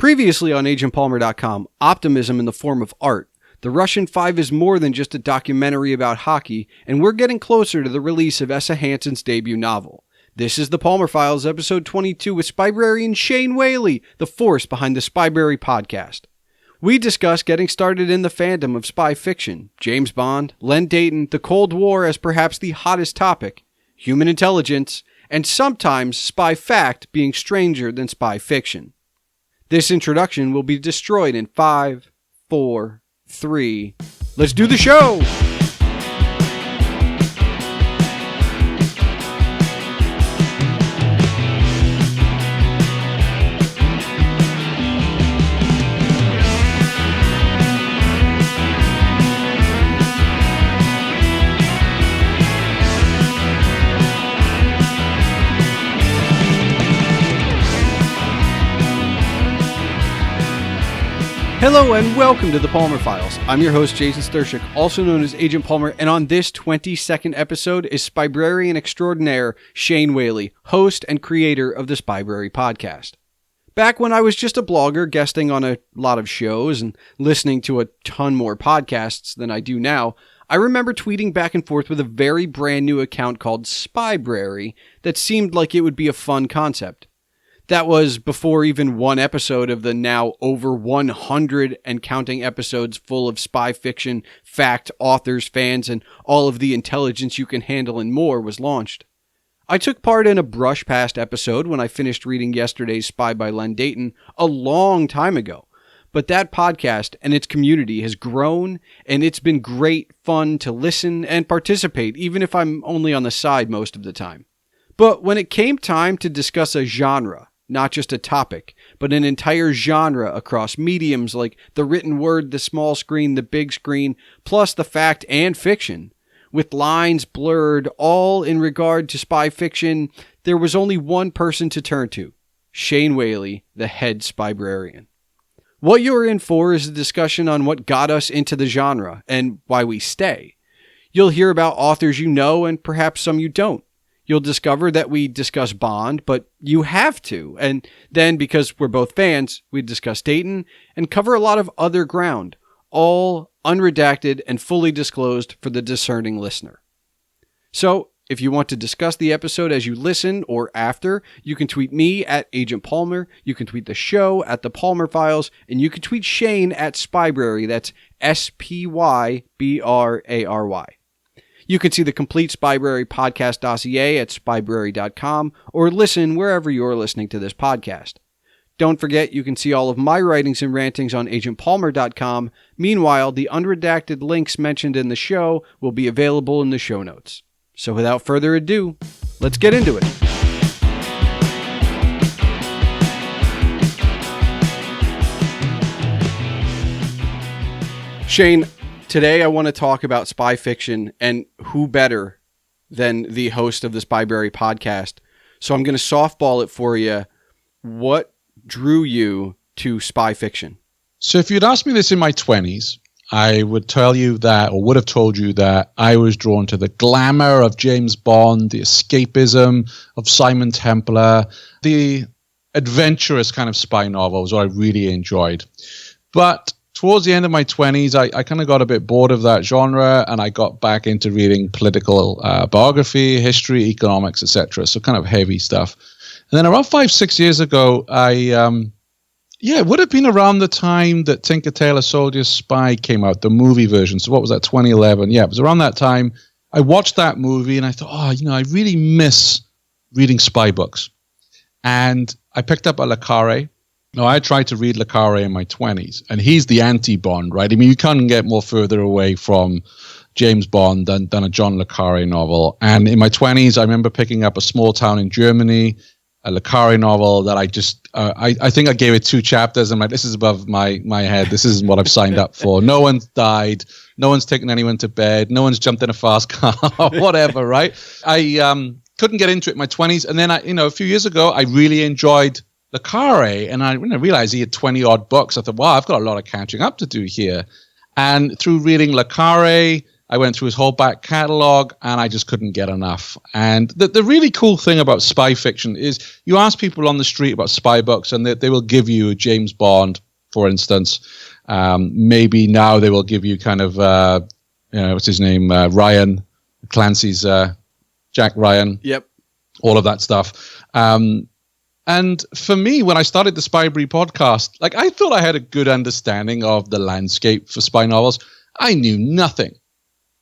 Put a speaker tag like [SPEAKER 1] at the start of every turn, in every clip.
[SPEAKER 1] Previously on agentpalmer.com, optimism in the form of art. The Russian Five is more than just a documentary about hockey, and we're getting closer to the release of Essa Hansen's debut novel. This is the Palmer Files, episode 22 with Spybrarian Shane Whaley, the force behind the Spybrary Podcast. We discuss getting started in the fandom of spy fiction, James Bond, Len Deighton, the Cold War as perhaps the hottest topic, human intelligence, and sometimes spy fact being stranger than spy fiction. This introduction will be destroyed in 5, 4, 3. Let's do the show! Hello and welcome to the Palmer Files. I'm your host, Jason Stershik, also known as Agent Palmer, and on this 22nd episode is Spybrarian extraordinaire Shane Whaley, host and creator of the Spybrary Podcast. Back when I was just a blogger guesting on a lot of shows and listening to a ton more podcasts than I do now, I remember tweeting back and forth with a very brand new account called Spybrary that seemed like it would be a fun concept. That was before even one episode of the now over 100 and counting episodes full of spy fiction, fact, authors, fans, and all of the intelligence you can handle and more was launched. I took part in a brush past episode when I finished reading yesterday's Spy by Len Deighton a long time ago. But that podcast and its community has grown, and it's been great fun to listen and participate, even if I'm only on the side most of the time. But when it came time to discuss a genre, not just a topic, but an entire genre across mediums like the written word, the small screen, the big screen, plus the fact and fiction, with lines blurred, all in regard to spy fiction, there was only one person to turn to, Shane Whaley, the head Spybrarian. What you're in for is a discussion on what got us into the genre and why we stay. You'll hear about authors you know and perhaps some you don't. You'll discover that we discuss Bond, but you have to. And then, because we're both fans, we discuss Dayton and cover a lot of other ground, all unredacted and fully disclosed for the discerning listener. So, if you want to discuss the episode as you listen or after, you can tweet me at Agent Palmer, you can tweet the show at The Palmer Files, and you can tweet Shane at Spybrary, that's Spybrary. You can see the complete Spybrary Podcast dossier at spybrary.com or listen wherever you're listening to this podcast. Don't forget you can see all of my writings and rantings on agentpalmer.com. Meanwhile, the unredacted links mentioned in the show will be available in the show notes. So without further ado, let's get into it. Shane, today I want to talk about spy fiction, and who better than the host of the Spybrary Podcast. So I'm going to softball it for you. What drew you to spy fiction?
[SPEAKER 2] So if you'd asked me this in my 20s, I would tell you that, or would have told you that I was drawn to the glamour of James Bond, the escapism of Simon Templar, the adventurous kind of spy novels I really enjoyed. But towards the end of my 20s, I kind of got a bit bored of that genre, and I got back into reading political biography, history, economics, etc. So kind of heavy stuff. And then around 5-6 years ago, it would have been around the time that Tinker Tailor Soldier Spy came out, the movie version. So what was that, 2011? Yeah, it was around that time. I watched that movie, and I thought, I really miss reading spy books. And I picked up a Le Carre. Now, I tried to read Le Carre in my 20s, and he's the anti-Bond, right? I mean, you can't get more further away from James Bond than a John Le Carre novel. And in my 20s, I remember picking up A Small Town in Germany, a Le Carre novel that I just, I think I gave it 2 chapters. I'm like, this is above my head. This isn't what I've signed up for. No one's died. No one's taken anyone to bed. No one's jumped in a fast car, whatever, right? I couldn't get into it in my 20s. And then, a few years ago, I really enjoyed Le Carre. And when I realized he had 20-odd books, I thought, wow, I've got a lot of catching up to do here. And through reading Le Carre, I went through his whole back catalog, and I just couldn't get enough. And the really cool thing about spy fiction is you ask people on the street about spy books, and they will give you James Bond, for instance. Maybe now they will give you kind of, what's his name? Ryan Clancy's Jack Ryan.
[SPEAKER 1] Yep.
[SPEAKER 2] All of that stuff. And for me, when I started the Spybrary podcast, like I thought I had a good understanding of the landscape for spy novels. I knew nothing.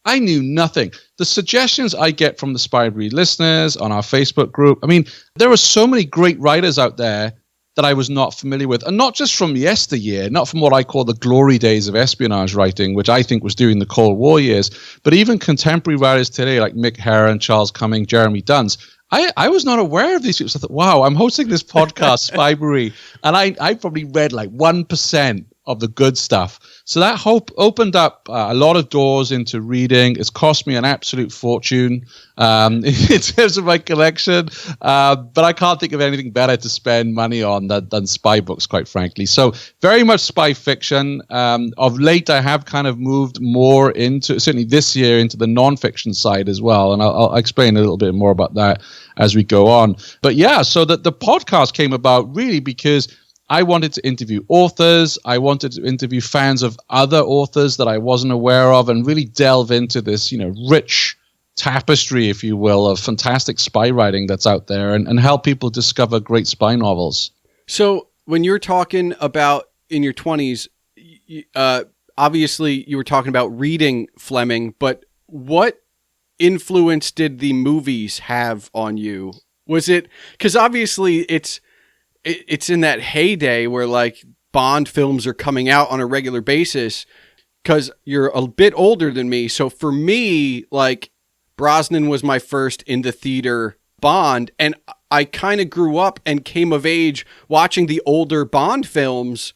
[SPEAKER 2] The suggestions I get from the Spybrary listeners on our Facebook group, I mean, there are so many great writers out there that I was not familiar with. And not just from yesteryear, not from what I call the glory days of espionage writing, which I think was during the Cold War years, but even contemporary writers today like Mick Herron, Charles Cumming, Jeremy Duns. I was not aware of these people. So I thought, wow, I'm hosting this podcast, Spybrary, and I probably read like 1% of the good stuff. So that opened up a lot of doors into reading. It's cost me an absolute fortune in terms of my collection, but I can't think of anything better to spend money on than spy books, quite frankly. So very much spy fiction. Of late, I have kind of moved more into, certainly this year, into the nonfiction side as well, and I'll explain a little bit more about that as we go on. But yeah, so the podcast came about really because I wanted to interview authors. I wanted to interview fans of other authors that I wasn't aware of and really delve into this, rich tapestry, if you will, of fantastic spy writing that's out there and help people discover great spy novels.
[SPEAKER 1] So when you're talking about in your 20s, obviously you were talking about reading Fleming, but what influence did the movies have on you? Was it, because obviously it's in that heyday where like Bond films are coming out on a regular basis, because you're a bit older than me. So for me, like Brosnan was my first in the theater Bond. And I kind of grew up and came of age watching the older Bond films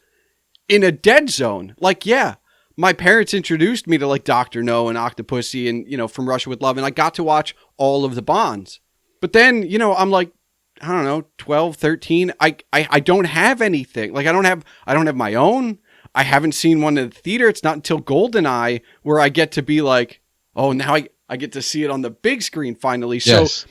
[SPEAKER 1] in a dead zone. Like, yeah, my parents introduced me to like Dr. No and Octopussy and, From Russia with Love. And I got to watch all of the Bonds. But then, I'm like, I don't know, 12, 13. I don't have anything. Like I don't have my own. I haven't seen one in the theater. It's not until GoldenEye where I get to be like, oh, now I get to see it on the big screen finally.
[SPEAKER 2] Yes.
[SPEAKER 1] So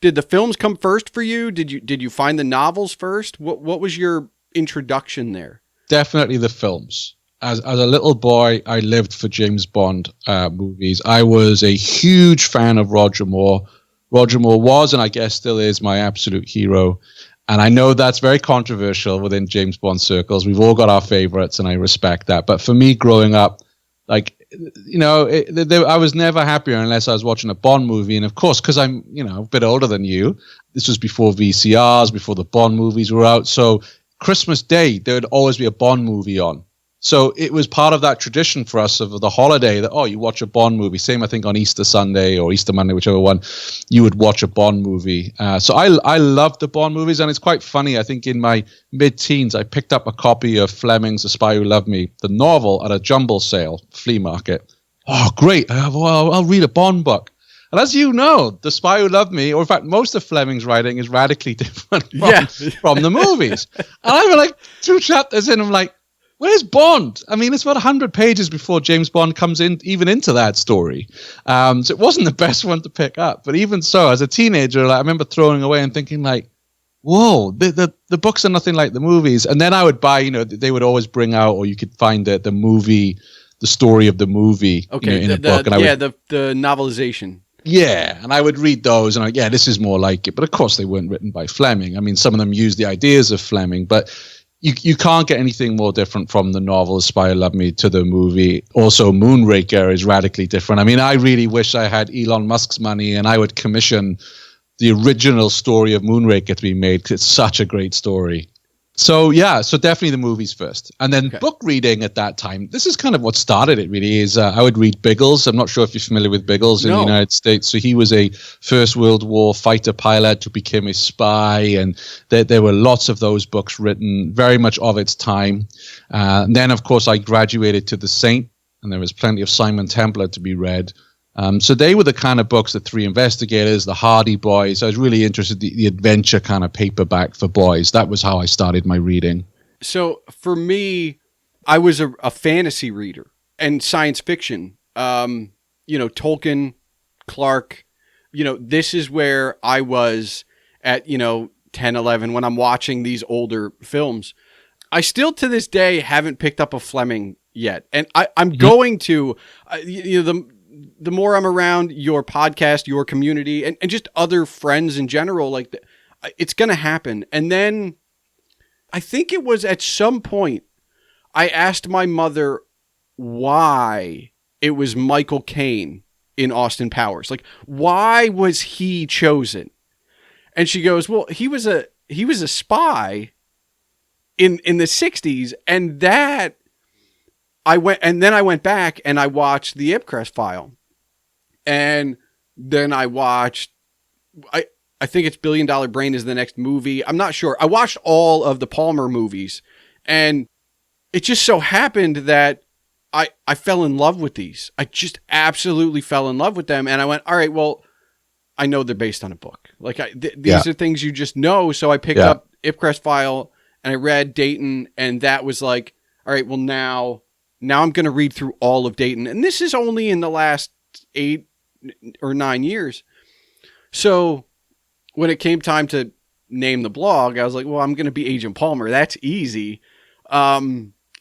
[SPEAKER 1] did the films come first for you? Did you find the novels first? What was your introduction there?
[SPEAKER 2] Definitely the films. As a little boy, I lived for James Bond movies. I was a huge fan of Roger Moore. Roger Moore was, and I guess still is, my absolute hero. And I know that's very controversial within James Bond circles. We've all got our favorites, and I respect that. But for me, growing up, like, I was never happier unless I was watching a Bond movie. And of course, because I'm, a bit older than you, this was before VCRs, before the Bond movies were out. So Christmas Day, there would always be a Bond movie on. So it was part of that tradition for us of the holiday that, you watch a Bond movie. Same, I think, on Easter Sunday or Easter Monday, whichever one, you would watch a Bond movie. So I loved the Bond movies, and it's quite funny. I think in my mid-teens, I picked up a copy of Fleming's The Spy Who Loved Me, the novel, at a jumble sale, flea market. Oh, great. I'll read a Bond book. And as you know, The Spy Who Loved Me, or in fact, most of Fleming's writing is radically different from the movies. And I'm like 2 chapters in, I'm like, where's Bond? I mean, it's about 100 pages before James Bond comes even into that story. So it wasn't the best one to pick up. But even so, as a teenager, I remember throwing away and thinking like, whoa, the books are nothing like the movies. And then I would buy, they would always bring out, or you could find the movie, the story of the movie in a book. And
[SPEAKER 1] the novelization.
[SPEAKER 2] Yeah, and I would read those and this is more like it. But of course, they weren't written by Fleming. I mean, some of them used the ideas of Fleming, but you can't get anything more different from the novel Spy Who Loved Me to the movie. Also, Moonraker is radically different. I mean, I really wish I had Elon Musk's money and I would commission the original story of Moonraker to be made, because it's such a great story. So definitely the movies first. And then book reading at that time, this is kind of what started it really, is I would read Biggles. I'm not sure if you're familiar with Biggles in the United States. So he was a First World War fighter pilot who became a spy. And there were lots of those books written, very much of its time. And then, of course, I graduated to The Saint, and there was plenty of Simon Templar to be read. So they were the kind of books, the Three Investigators, the Hardy Boys. I was really interested in the adventure kind of paperback for boys. That was how I started my reading.
[SPEAKER 1] So for me, I was a fantasy reader and science fiction. Tolkien, Clark, this is where I was at, 10, 11 when I'm watching these older films. I still to this day haven't picked up a Fleming yet. And I'm going to, the more I'm around your podcast, your community, and just other friends in general, like it's going to happen. And then I think it was at some point I asked my mother why it was Michael Caine in Austin Powers. Like, why was he chosen? And she goes, well, he was a spy in the 60s. And that I went back and I watched the Ipcress File. And then I watched, I think it's $1 Billion Brain is the next movie. I'm not sure. I watched all of the Palmer movies, and it just so happened that I fell in love with these. I just absolutely fell in love with them. And I went, all right, well, I know they're based on a book. Like these are things you just know. So I picked up Ipcress File and I read Deighton, and that was like, all right, well now I'm going to read through all of Deighton. And this is only in the last 8 or 9 years. So when it came time to name the blog, I was like, well, I'm going to be Agent Palmer. That's easy.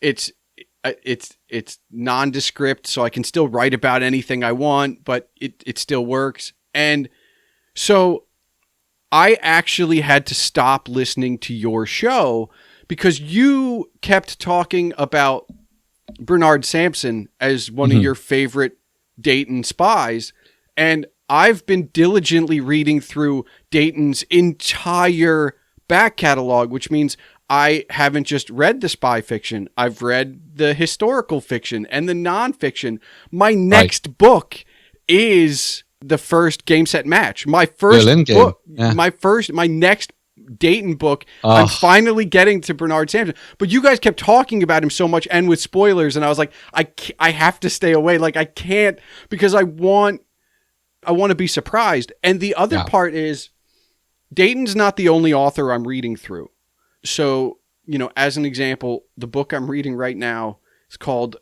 [SPEAKER 1] It's nondescript, so I can still write about anything I want, but it still works. And so I actually had to stop listening to your show because you kept talking about Bernard Samson as one of your favorite Deighton spies. And I've been diligently reading through Deighton's entire back catalog, which means I haven't just read the spy fiction. I've read the historical fiction and the nonfiction. My next book is the first Game Set Match. My first book, my next Deighton book. I'm finally getting to Bernard Samson. But you guys kept talking about him so much and with spoilers, and I was like, I have to stay away. Like I can't, because I want to be surprised. And the other part is Deighton's not the only author I'm reading through. So, as an example, the book I'm reading right now is called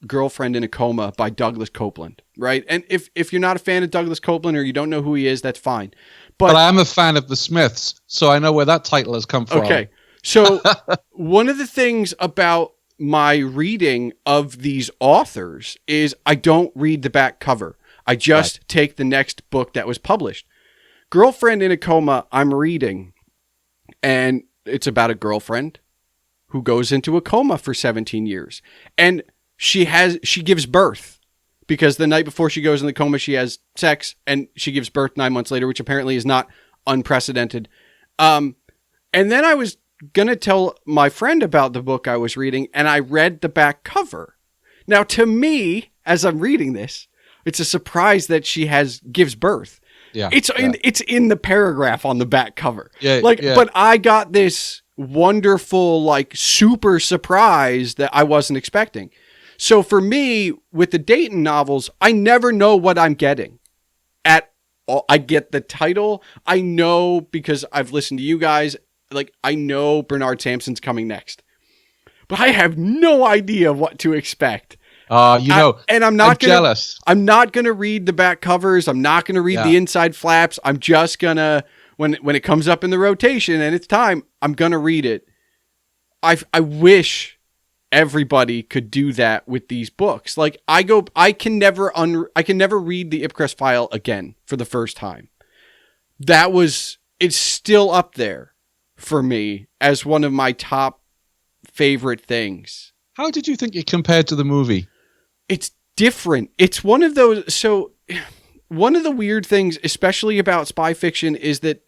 [SPEAKER 1] Girlfriend in a Coma by Douglas Copeland, right? And if you're not a fan of Douglas Copeland or you don't know who he is, that's fine. But
[SPEAKER 2] I am a fan of the Smiths, so I know where that title has come from.
[SPEAKER 1] Okay. So one of the things about my reading of these authors is I don't read the back cover. I just take the next book that was published. Girlfriend in a Coma, I'm reading, and it's about a girlfriend who goes into a coma for 17 years. And she gives birth because the night before she goes in the coma, she has sex and she gives birth 9 months later, which apparently is not unprecedented. And then I was going to tell my friend about the book I was reading, and I read the back cover. Now, to me, as I'm reading this, it's a surprise that she gives birth. Yeah, it's in the paragraph on the back cover. But I got this wonderful, super surprise that I wasn't expecting. So for me, with the Deighton novels, I never know what I'm getting at all. I get the title. I know because I've listened to you guys. I know Bernard Samson's coming next, but I have no idea what to expect.
[SPEAKER 2] And I'm jealous.
[SPEAKER 1] I'm not gonna read the back covers. I'm not gonna read the inside flaps. I'm just gonna when it comes up in the rotation and it's time, I'm gonna read it. I wish everybody could do that with these books. I can never read the Ipcress File again for the first time. It's still up there for me as one of my top favorite things.
[SPEAKER 2] How did you think it compared to the movie?
[SPEAKER 1] It's different. It's one of those. So one of the weird things, especially about spy fiction, is that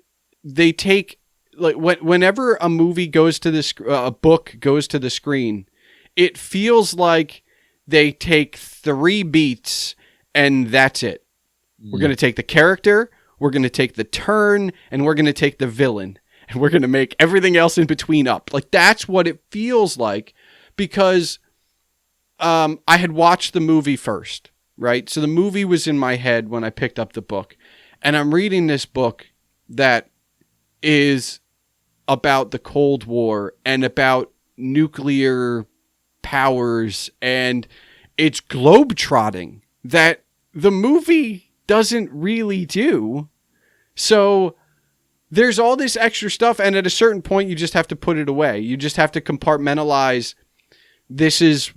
[SPEAKER 1] they take whenever a movie goes to a book goes to the screen, it feels like they take 3 beats and that's it. We're going to take the character, we're going to take the turn, and we're going to take the villain, and we're going to make everything else in between up. That's what it feels like, because I had watched the movie first, right? So the movie was in my head when I picked up the book, and I'm reading this book that is about the Cold War and about nuclear powers, and it's globetrotting. that the movie doesn't really do. So there's all this extra stuff, and at a certain point, you just have to put it away. You just have to compartmentalize. This is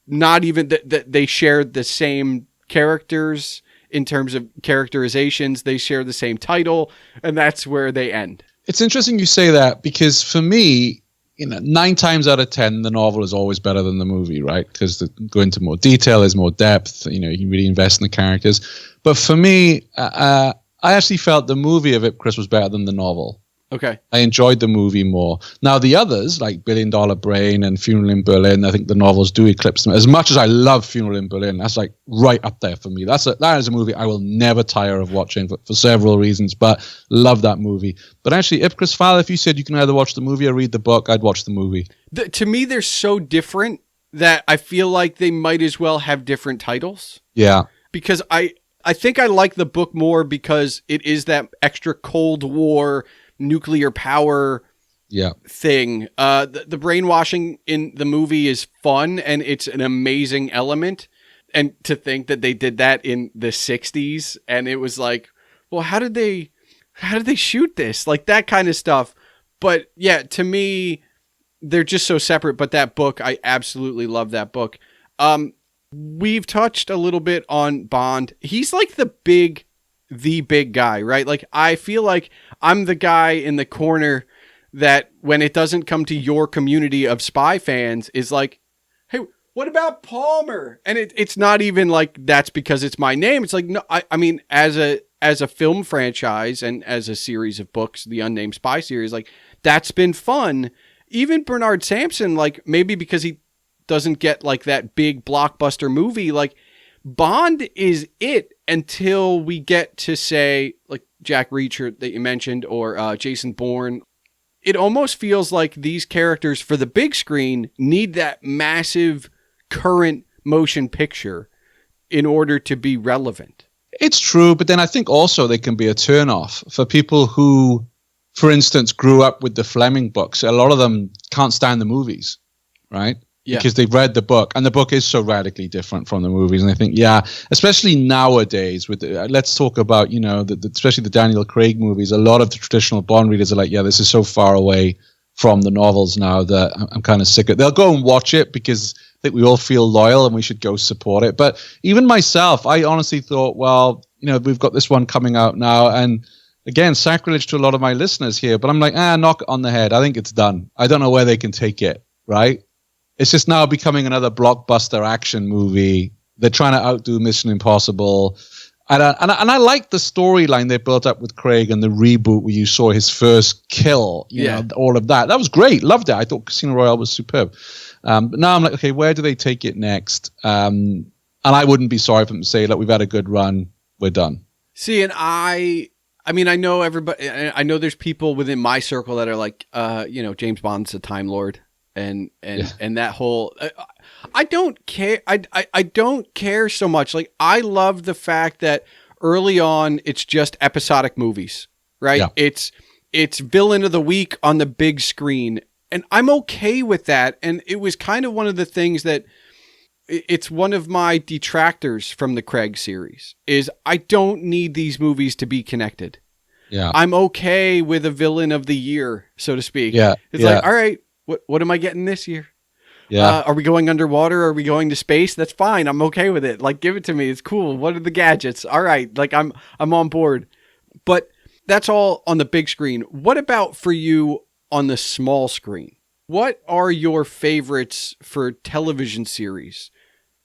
[SPEAKER 1] not even that they share the same characters in terms of characterizations. They share the same title, and that's where they end.
[SPEAKER 2] It's interesting you say that, because for me, 9 times out of 10, the novel is always better than the movie, right? Because they go into more detail, there's more depth, you really invest in the characters. But for me, I actually felt the movie of Chris was better than the novel.
[SPEAKER 1] Okay.
[SPEAKER 2] I enjoyed the movie more. Now, the others, like $1 Billion Brain and Funeral in Berlin, I think the novels do eclipse them. As much as I love Funeral in Berlin, that's like right up there for me. That is a movie I will never tire of watching for several reasons, but love that movie. But actually, Ipcris File, if you said you can either watch the movie or read the book, I'd watch the movie.
[SPEAKER 1] To me, they're so different that I feel like they might as well have different titles.
[SPEAKER 2] Yeah.
[SPEAKER 1] Because I think I like the book more because it is that extra Cold War nuclear power thing. The brainwashing in the movie is fun, and it's an amazing element. And to think that they did that in the 60s, and it was like, well, how did they shoot this? Like that kind of stuff. But yeah, to me, they're just so separate. But that book, I absolutely love that book. We've touched a little bit on Bond. He's like the big guy, right? Like, I feel like I'm the guy in the corner that when it doesn't come to your community of spy fans is like, hey, what about Palmer? And it's not even like that's because it's my name. It's like, no, I mean, as a film franchise and as a series of books, the Unnamed Spy series, like that's been fun. Even Bernard Samson, like maybe because he doesn't get like that big blockbuster movie, like Bond is it until we get to, say, like Jack Reacher that you mentioned, or Jason Bourne. It almost feels like these characters for the big screen need that massive current motion picture in order to be relevant.
[SPEAKER 2] It's true, but then I think also they can be a turnoff for people who, for instance, grew up with the Fleming books. A lot of them can't stand the movies, right? Yeah. Because they've read the book, and the book is so radically different from the movies. And I think, especially nowadays, let's talk about, especially the Daniel Craig movies, a lot of the traditional Bond readers are like, this is so far away from the novels now that I'm kind of sick of it. They'll go and watch it because I think we all feel loyal and we should go support it. But even myself, I honestly thought, we've got this one coming out now, and again, sacrilege to a lot of my listeners here, but I'm like, knock it on the head. I think it's done. I don't know where they can take it, right? It's just now becoming another blockbuster action movie. They're trying to outdo Mission Impossible. And I like the storyline they built up with Craig and the reboot where you saw his first kill, you know, all of that. That was great. Loved it. I thought Casino Royale was superb. But now I'm like, okay, where do they take it next? And I wouldn't be sorry for them to say, look, we've had a good run. We're done.
[SPEAKER 1] See, and I mean, I know everybody, I know there's people within my circle that are like, James Bond's a Time Lord. And that whole, I don't care. I don't care so much. Like, I love the fact that early on, it's just episodic movies, right? Yeah. It's villain of the week on the big screen. And I'm okay with that. And it was kind of one of the things that it's one of my detractors from the Craig series is I don't need these movies to be connected. Yeah. I'm okay with a villain of the year, so to speak. Yeah. It's like, all right. What am I getting this year? Yeah. Are we going underwater? Are we going to space? That's fine. I'm okay with it. Like, give it to me. It's cool. What are the gadgets? All right. Like, I'm on board. But that's all on the big screen. What about for you on the small screen? What are your favorites for television series?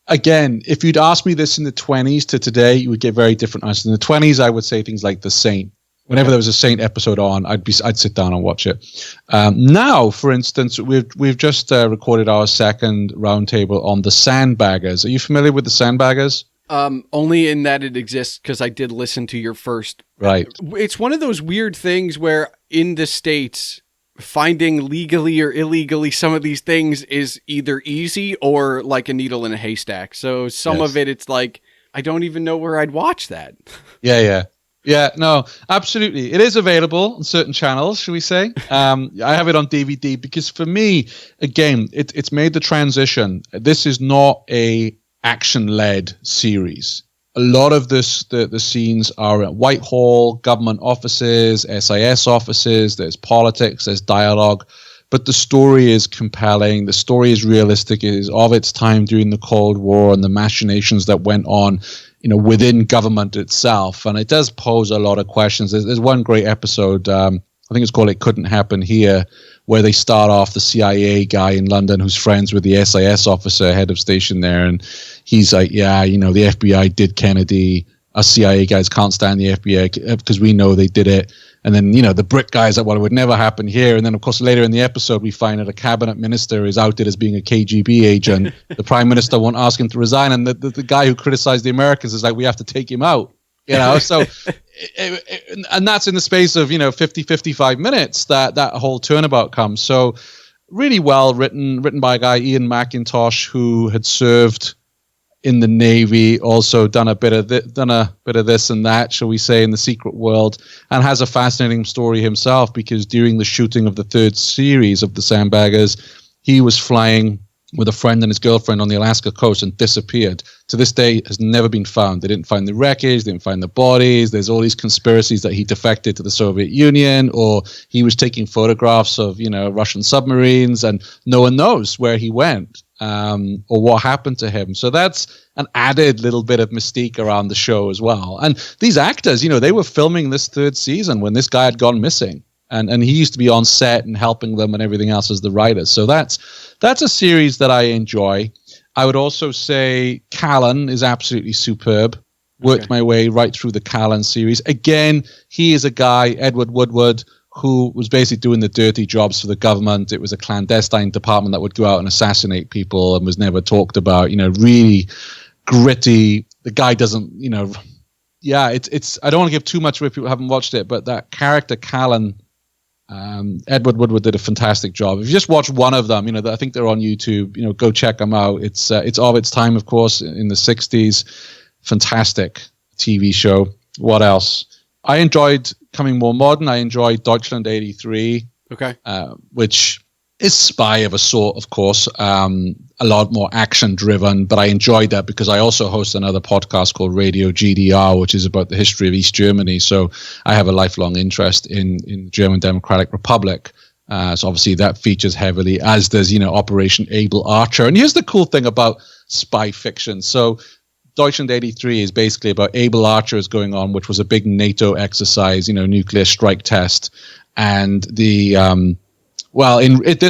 [SPEAKER 2] Again, if you'd asked me this in the 20s to today, you would get very different answers. In the 20s, I would say things like The Saint. Whenever there was a Saint episode on, I'd sit down and watch it. Now, for instance, we've just recorded our second roundtable on the Sandbaggers. Are you familiar with the Sandbaggers?
[SPEAKER 1] Only in that it exists because I did listen to your first.
[SPEAKER 2] Right.
[SPEAKER 1] It's one of those weird things where in the States, finding legally or illegally some of these things is either easy or like a needle in a haystack. So some of it, it's like, I don't even know where I'd watch that. Yeah, no, absolutely. It is available on certain channels, should we say. I have it on DVD because for me, again, it's made the transition. This is not a
[SPEAKER 2] action-led series. A lot of the scenes are at Whitehall, government offices, SIS offices, there's politics, there's dialogue, but the story is compelling, the story is realistic, it is of its time during the Cold War and the machinations that went on, within government itself, and it does pose a lot of questions. There's one great episode, I think it's called It Couldn't Happen Here, where they start off the CIA guy in London who's friends with the SIS officer, head of station there, and he's like, yeah, the FBI did Kennedy. Us CIA guys can't stand the FBI because we know they did it. And then, the Brit guys like, well, it would never happen here. And then, of course, later in the episode, we find that a cabinet minister is outed as being a KGB agent. The prime minister won't ask him to resign. And the guy who criticized the Americans is like, we have to take him out. So, and that's in the space of, 50, 55 minutes that whole turnabout comes. So really well written by a guy, Ian McIntosh, who had served in the Navy, also done a bit of this and that, shall we say, in the secret world, and has a fascinating story himself, because during the shooting of the third series of the Sandbaggers, he was flying with a friend and his girlfriend on the Alaska coast and disappeared. To this day, has never been found. They didn't find the wreckage, they didn't find the bodies. There's all these conspiracies that he defected to the Soviet Union, or he was taking photographs of, Russian submarines, and no one knows where he went. Or what happened to him. So that's an added little bit of mystique around the show as well. And these actors, they were filming this third season when this guy had gone missing. And he used to be on set and helping them and everything else as the writers. So that's a series that I enjoy. I would also say Callan is absolutely superb. Worked my way right through the Callan series. Again, he is a guy, Edward Woodward, who was basically doing the dirty jobs for the government. It was a clandestine department that would go out and assassinate people and was never talked about, really gritty. The guy doesn't, it's, I don't want to give too much away if people haven't watched it, but that character Callan, Edward Woodward did a fantastic job. If you just watch one of them, I think they're on YouTube, go check them out. It's of its time, of course, in the 60s. Fantastic TV show. What else? I enjoyed, coming more modern, I enjoyed Deutschland 83. Okay. Which is spy of a sort, of course. A lot more action driven, but I enjoyed that because I also host another podcast called Radio GDR, which is about the history of East Germany. So I have a lifelong interest in the German Democratic Republic. So obviously that features heavily, as does, Operation Able Archer. And here's the cool thing about spy fiction. So Deutschland 83 is basically about Able Archer is going on, which was a big NATO exercise, nuclear strike test. And this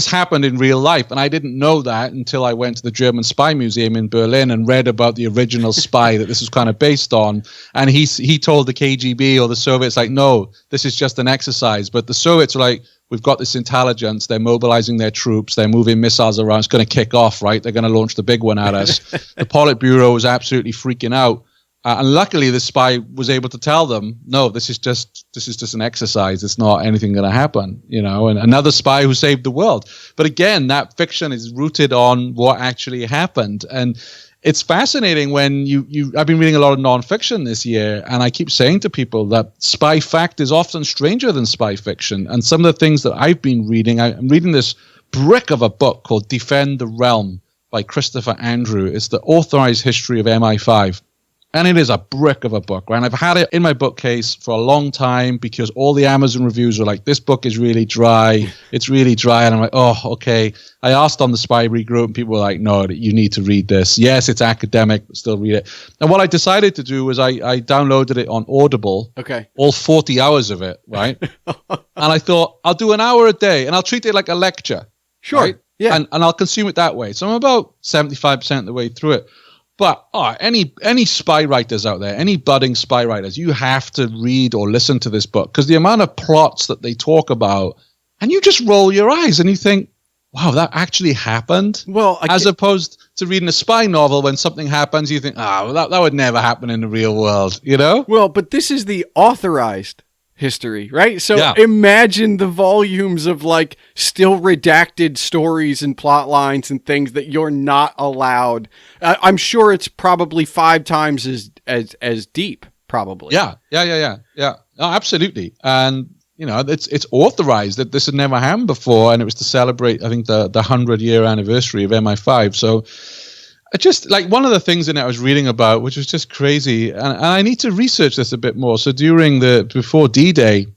[SPEAKER 2] happened in real life, and I didn't know that until I went to the German Spy Museum in Berlin and read about the original spy that this was kind of based on. And he told the KGB or the Soviets, like, no, this is just an exercise. But the Soviets were like, we've got this intelligence, they're mobilizing their troops, they're moving missiles around, it's going to kick off, right? They're going to launch the big one at us. The Politburo was absolutely freaking out. And luckily, the spy was able to tell them, no, this is just an exercise. It's not anything going to happen, and another spy who saved the world. But again, that fiction is rooted on what actually happened. And it's fascinating when I've been reading a lot of nonfiction this year, and I keep saying to people that spy fact is often stranger than spy fiction. And some of the things that I've been reading, I'm reading this brick of a book called Defend the Realm by Christopher Andrew. It's the authorized history of MI5. And it is a brick of a book, right? And I've had it in my bookcase for a long time because all the Amazon reviews are like, this book is really dry. It's really dry. And I'm like, oh, okay. I asked on the Spybrary group and people were like, no, you need to read this. Yes, it's academic, but still read it. And what I decided to do was I downloaded it on Audible. Okay. All 40 hours of it, right? And I thought, I'll do an hour a day and I'll treat it like a lecture. Sure. Right? Yeah. And I'll consume it that way. So I'm about 75% of the way through it. But any spy writers out there, any budding spy writers, you have to read or listen to this book because the amount of plots that they talk about, and you just roll your eyes and you think, wow, that actually happened? Well, as opposed to reading a spy novel when something happens, you think, that would never happen in the real world, Well,
[SPEAKER 1] but this is the authorized history, right? So imagine the volumes of still redacted stories and plot lines and things that you're not allowed. I'm sure it's probably 5 times as deep, probably.
[SPEAKER 2] Yeah. No, absolutely. And it's authorized that this had never happened before, and it was to celebrate, I think, the 100-year anniversary of MI5. So just like one of the things in it I was reading about, which was just crazy, and I need to research this a bit more. So before D-Day,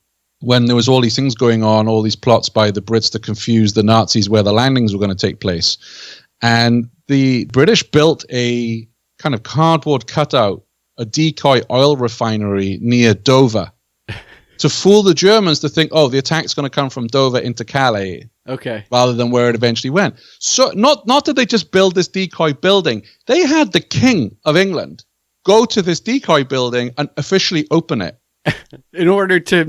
[SPEAKER 2] when there was all these things going on, all these plots by the Brits to confuse the Nazis where the landings were going to take place, and the British built a kind of cardboard cutout, a decoy oil refinery near Dover, to fool the Germans to think, oh, the attack's going to come from Dover into Calais.
[SPEAKER 1] Okay.
[SPEAKER 2] Rather than where it eventually went. So not did they just build this decoy building. They had the King of England go to this decoy building and officially open it.
[SPEAKER 1] In order to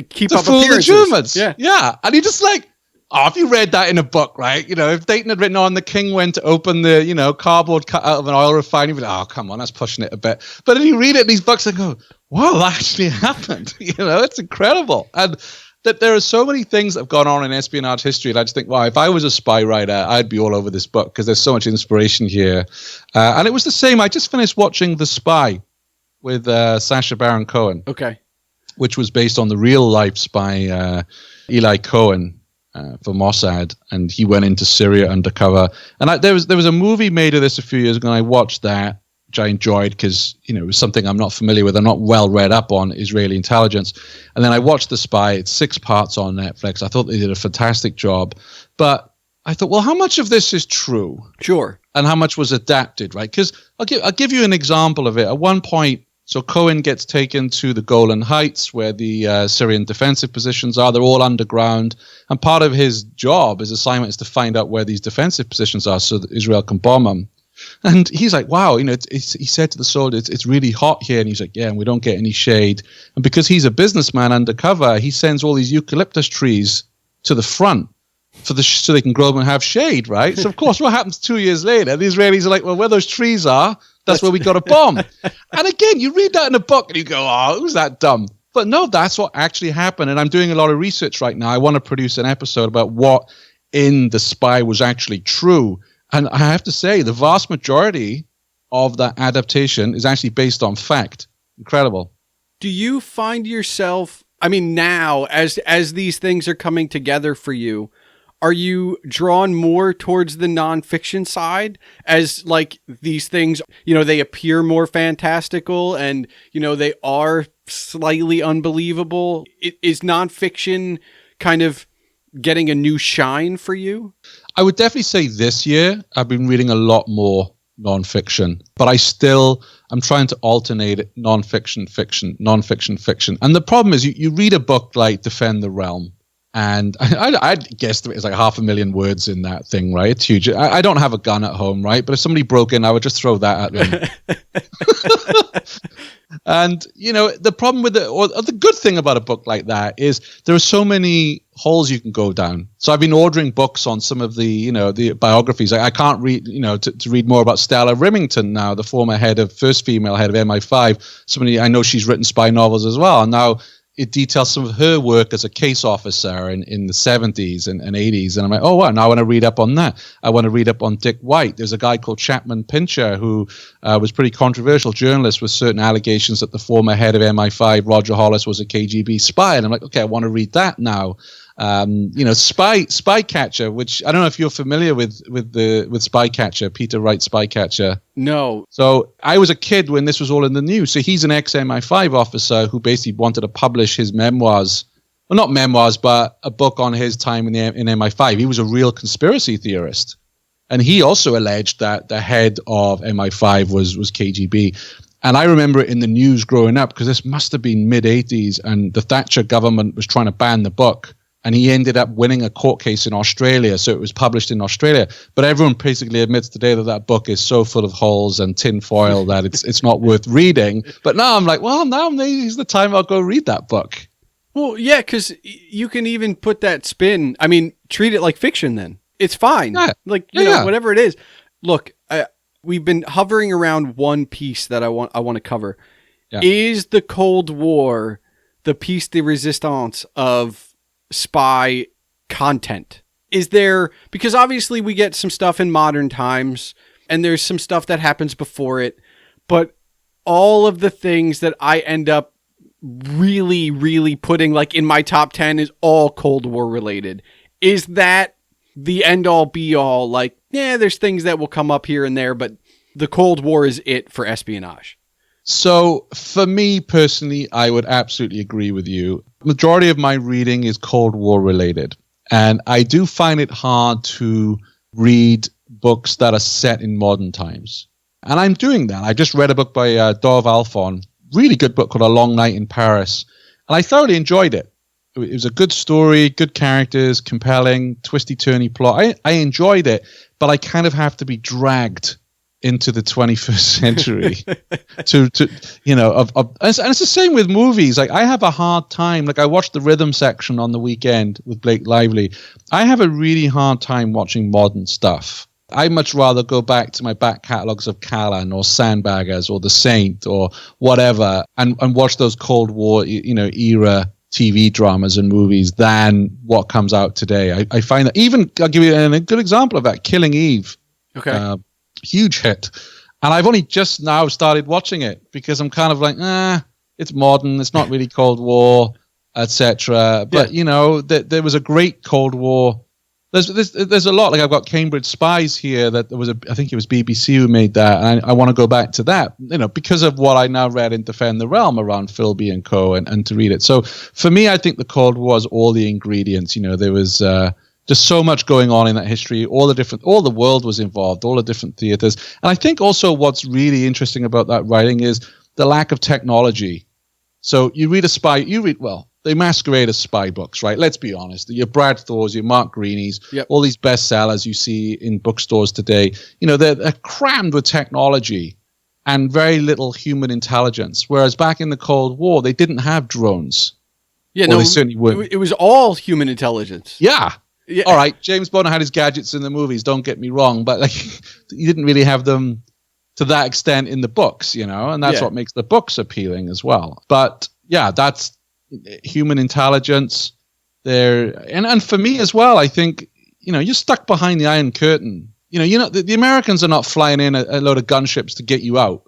[SPEAKER 1] keep up
[SPEAKER 2] fool
[SPEAKER 1] appearances.
[SPEAKER 2] The Germans.
[SPEAKER 1] Yeah.
[SPEAKER 2] And you're just like, oh, if you read that in a book, right? You know, if Dayton had written on the King went to open the, cardboard cut out of an oil refinery, you'd be like, oh, come on, that's pushing it a bit. But then you read it in these books and go, wow, that actually happened. It's incredible. And that there are so many things that have gone on in espionage history, and I just think, wow, if I was a spy writer, I'd be all over this book because there's so much inspiration here. And it was the same. I just finished watching The Spy with Sacha Baron Cohen.
[SPEAKER 1] Okay.
[SPEAKER 2] Which was based on the real life spy Eli Cohen for Mossad, and he went into Syria undercover. And there was a movie made of this a few years ago, and I watched that, which I enjoyed because it was something I'm not familiar with. I'm not well read up on Israeli intelligence. And then I watched The Spy. It's 6 parts on Netflix. I thought they did a fantastic job. But I thought, well, how much of this is true?
[SPEAKER 1] Sure.
[SPEAKER 2] And how much was adapted, right? Because I'll give you an example of it. At one point, so Cohen gets taken to the Golan Heights where the Syrian defensive positions are. They're all underground. And part of his job, his assignment, is to find out where these defensive positions are so that Israel can bomb them. And he's like, wow, he said to the soldier, it's really hot here. And he's like, yeah, and we don't get any shade. And because he's a businessman undercover, he sends all these eucalyptus trees to the front so they can grow them and have shade, right? So, of course, what happens 2 years later? The Israelis are like, well, where those trees are, that's where we got a bomb. And again, you read that in a book and you go, oh, who's that dumb? But no, that's what actually happened. And I'm doing a lot of research right now. I want to produce an episode about what in The Spy was actually true. And I have to say, the vast majority of that adaptation is actually based on fact. Incredible.
[SPEAKER 1] Do you find yourself, I mean, now, as these things are coming together for you, are you drawn more towards the nonfiction side as like these things, they appear more fantastical and, they are slightly unbelievable? Is nonfiction kind of getting a new shine for you?
[SPEAKER 2] I would definitely say this year I've been reading a lot more nonfiction, but I'm trying to alternate nonfiction, fiction, nonfiction, fiction. And the problem is you read a book like Defend the Realm, and I guess it's like 500,000 words in that thing, right? It's huge. I don't have a gun at home, right? But if somebody broke in, I would just throw that at them. And, the problem with the good thing about a book like that is there are so many holes you can go down. So I've been ordering books on some of the, the biographies. I can't read, to read more about Stella Rimington now, the former first female head of MI5. I know she's written spy novels as well. And now it details some of her work as a case officer in the 70s and 80s. And I'm like, oh, wow, now I want to read up on that. I want to read up on Dick White. There's a guy called Chapman Pincher who was pretty controversial journalist with certain allegations that the former head of MI5, Roger Hollis, was a KGB spy. And I'm like, okay, I want to read that now. Spycatcher, which I don't know if you're familiar with Spycatcher, Peter Wright Spycatcher.
[SPEAKER 1] No.
[SPEAKER 2] So I was a kid when this was all in the news. So he's an ex-MI5 officer who basically wanted to publish his memoirs. Well, not memoirs, but a book on his time in MI5. He was a real conspiracy theorist. And he also alleged that the head of MI5 was KGB. And I remember it in the news growing up because this must have been mid-'80s and the Thatcher government was trying to ban the book. And he ended up winning a court case in Australia, so it was published in Australia. But everyone basically admits today that book is so full of holes and tinfoil that it's not worth reading. But now I'm like, well, now is the time I'll go read that book.
[SPEAKER 1] Well, yeah, because you can even put that spin. I mean, treat it like fiction then. It's fine.
[SPEAKER 2] Yeah.
[SPEAKER 1] Like, whatever it is. Look, we've been hovering around one piece that I want to cover. Yeah. Is the Cold War the piece de resistance of spy content? Is there, because obviously we get some stuff in modern times and there's some stuff that happens before it, but all of the things that I end up really, really putting like in my top 10 is all Cold War related. Is that the end all be all? Like, yeah, there's things that will come up here and there, but the Cold War is it for espionage.
[SPEAKER 2] So for me personally, I would absolutely agree with you. Majority of my reading is Cold War related. And I do find it hard to read books that are set in modern times. And I'm doing that. I just read a book by Dov Alfon, really good book called A Long Night in Paris. And I thoroughly enjoyed it. It was a good story, good characters, compelling, twisty-turny plot. I enjoyed it, but I kind of have to be dragged into the 21st century and it's the same with movies. Like I have a hard time, like I watched the Rhythm section on the weekend with Blake Lively. I have a really hard time watching modern stuff. I'd much rather go back to my back catalogs of Callan or Sandbaggers or The Saint or whatever and watch those Cold War, era TV dramas and movies than what comes out today. I find that even, I'll give you a good example of that, Killing Eve.
[SPEAKER 1] Okay.
[SPEAKER 2] Huge hit. And I've only just now started watching it because I'm kind of like, it's modern. It's not really Cold War, etc. But, there was a great Cold War. There's a lot. Like I've got Cambridge Spies here that there was I think it was BBC who made that. And I want to go back to that, because of what I now read in Defend the Realm around Philby and co and to read it. So for me, I think the Cold War is all the ingredients. There was, just so much going on in that history, all the world was involved, all the different theaters. And I think also what's really interesting about that writing is the lack of technology. So you read they masquerade as spy books, right? Let's be honest. Your Brad Thors, your Mark Greenys, all these bestsellers you see in bookstores today, they're crammed with technology and very little human intelligence. Whereas back in the Cold War, they didn't have drones.
[SPEAKER 1] Yeah,
[SPEAKER 2] they certainly weren't.
[SPEAKER 1] It was all human intelligence.
[SPEAKER 2] Yeah.
[SPEAKER 1] Yeah.
[SPEAKER 2] All right, James Bond had his gadgets in the movies, don't get me wrong, but you didn't really have them to that extent in the books, and that's what makes the books appealing as well. But yeah, that's human intelligence there. And for me as well, I think, you're stuck behind the Iron Curtain. The Americans are not flying in a load of gunships to get you out.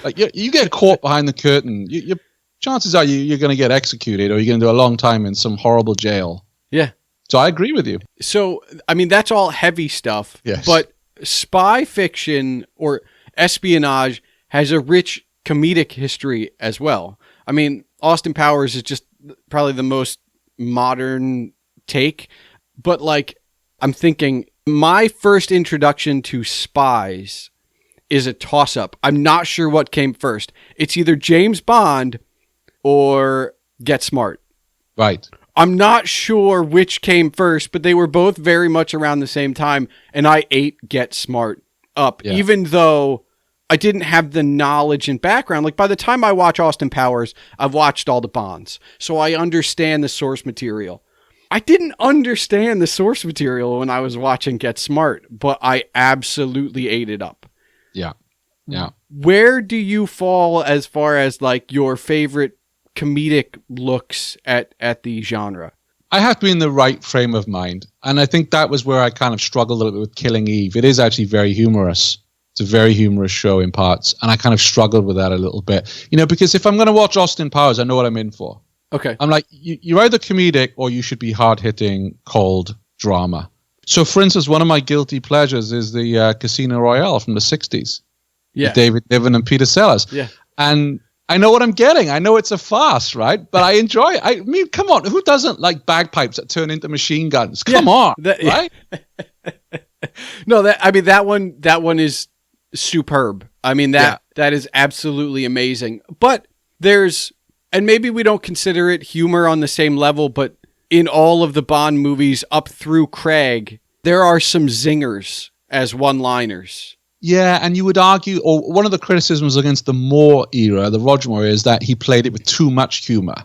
[SPEAKER 2] Like you get caught behind the curtain, your chances are you're going to get executed or you're going to do a long time in some horrible jail.
[SPEAKER 1] Yeah.
[SPEAKER 2] So I agree with you.
[SPEAKER 1] So, I mean, that's all heavy stuff.
[SPEAKER 2] Yes.
[SPEAKER 1] But spy fiction or espionage has a rich comedic history as well. I mean, Austin Powers is just probably the most modern take. But, I'm thinking my first introduction to spies is a toss-up. I'm not sure what came first. It's either James Bond or Get Smart.
[SPEAKER 2] Right.
[SPEAKER 1] I'm not sure which came first, but they were both very much around the same time, and I ate Get Smart up, even though I didn't have the knowledge and background. Like, by the time I watch Austin Powers, I've watched all the Bonds, so I understand the source material. I didn't understand the source material when I was watching Get Smart, but I absolutely ate it up.
[SPEAKER 2] Yeah. Yeah.
[SPEAKER 1] Where do you fall as far as, your favorite comedic looks at the genre?
[SPEAKER 2] I have to be in the right frame of mind. And I think that was where I kind of struggled a little bit with Killing Eve. It is actually very humorous. It's a very humorous show in parts. And I kind of struggled with that a little bit. Because if I'm going to watch Austin Powers, I know what I'm in for.
[SPEAKER 1] Okay.
[SPEAKER 2] I'm like, you're either comedic or you should be hard-hitting, cold drama. So, for instance, one of my guilty pleasures is the Casino Royale from the 60s.
[SPEAKER 1] Yeah.
[SPEAKER 2] With David Niven and Peter Sellers.
[SPEAKER 1] Yeah.
[SPEAKER 2] And I know what I'm getting. I know it's a farce, right? But I enjoy it. I mean, come on. Who doesn't like bagpipes that turn into machine guns? Come on, right?
[SPEAKER 1] No, that one is superb. I mean, that is absolutely amazing. But there's, and maybe we don't consider it humor on the same level, but in all of the Bond movies up through Craig, there are some zingers as one-liners.
[SPEAKER 2] Yeah, and you would argue, or one of the criticisms against the Moore era, the Roger Moore era, is that he played it with too much humor.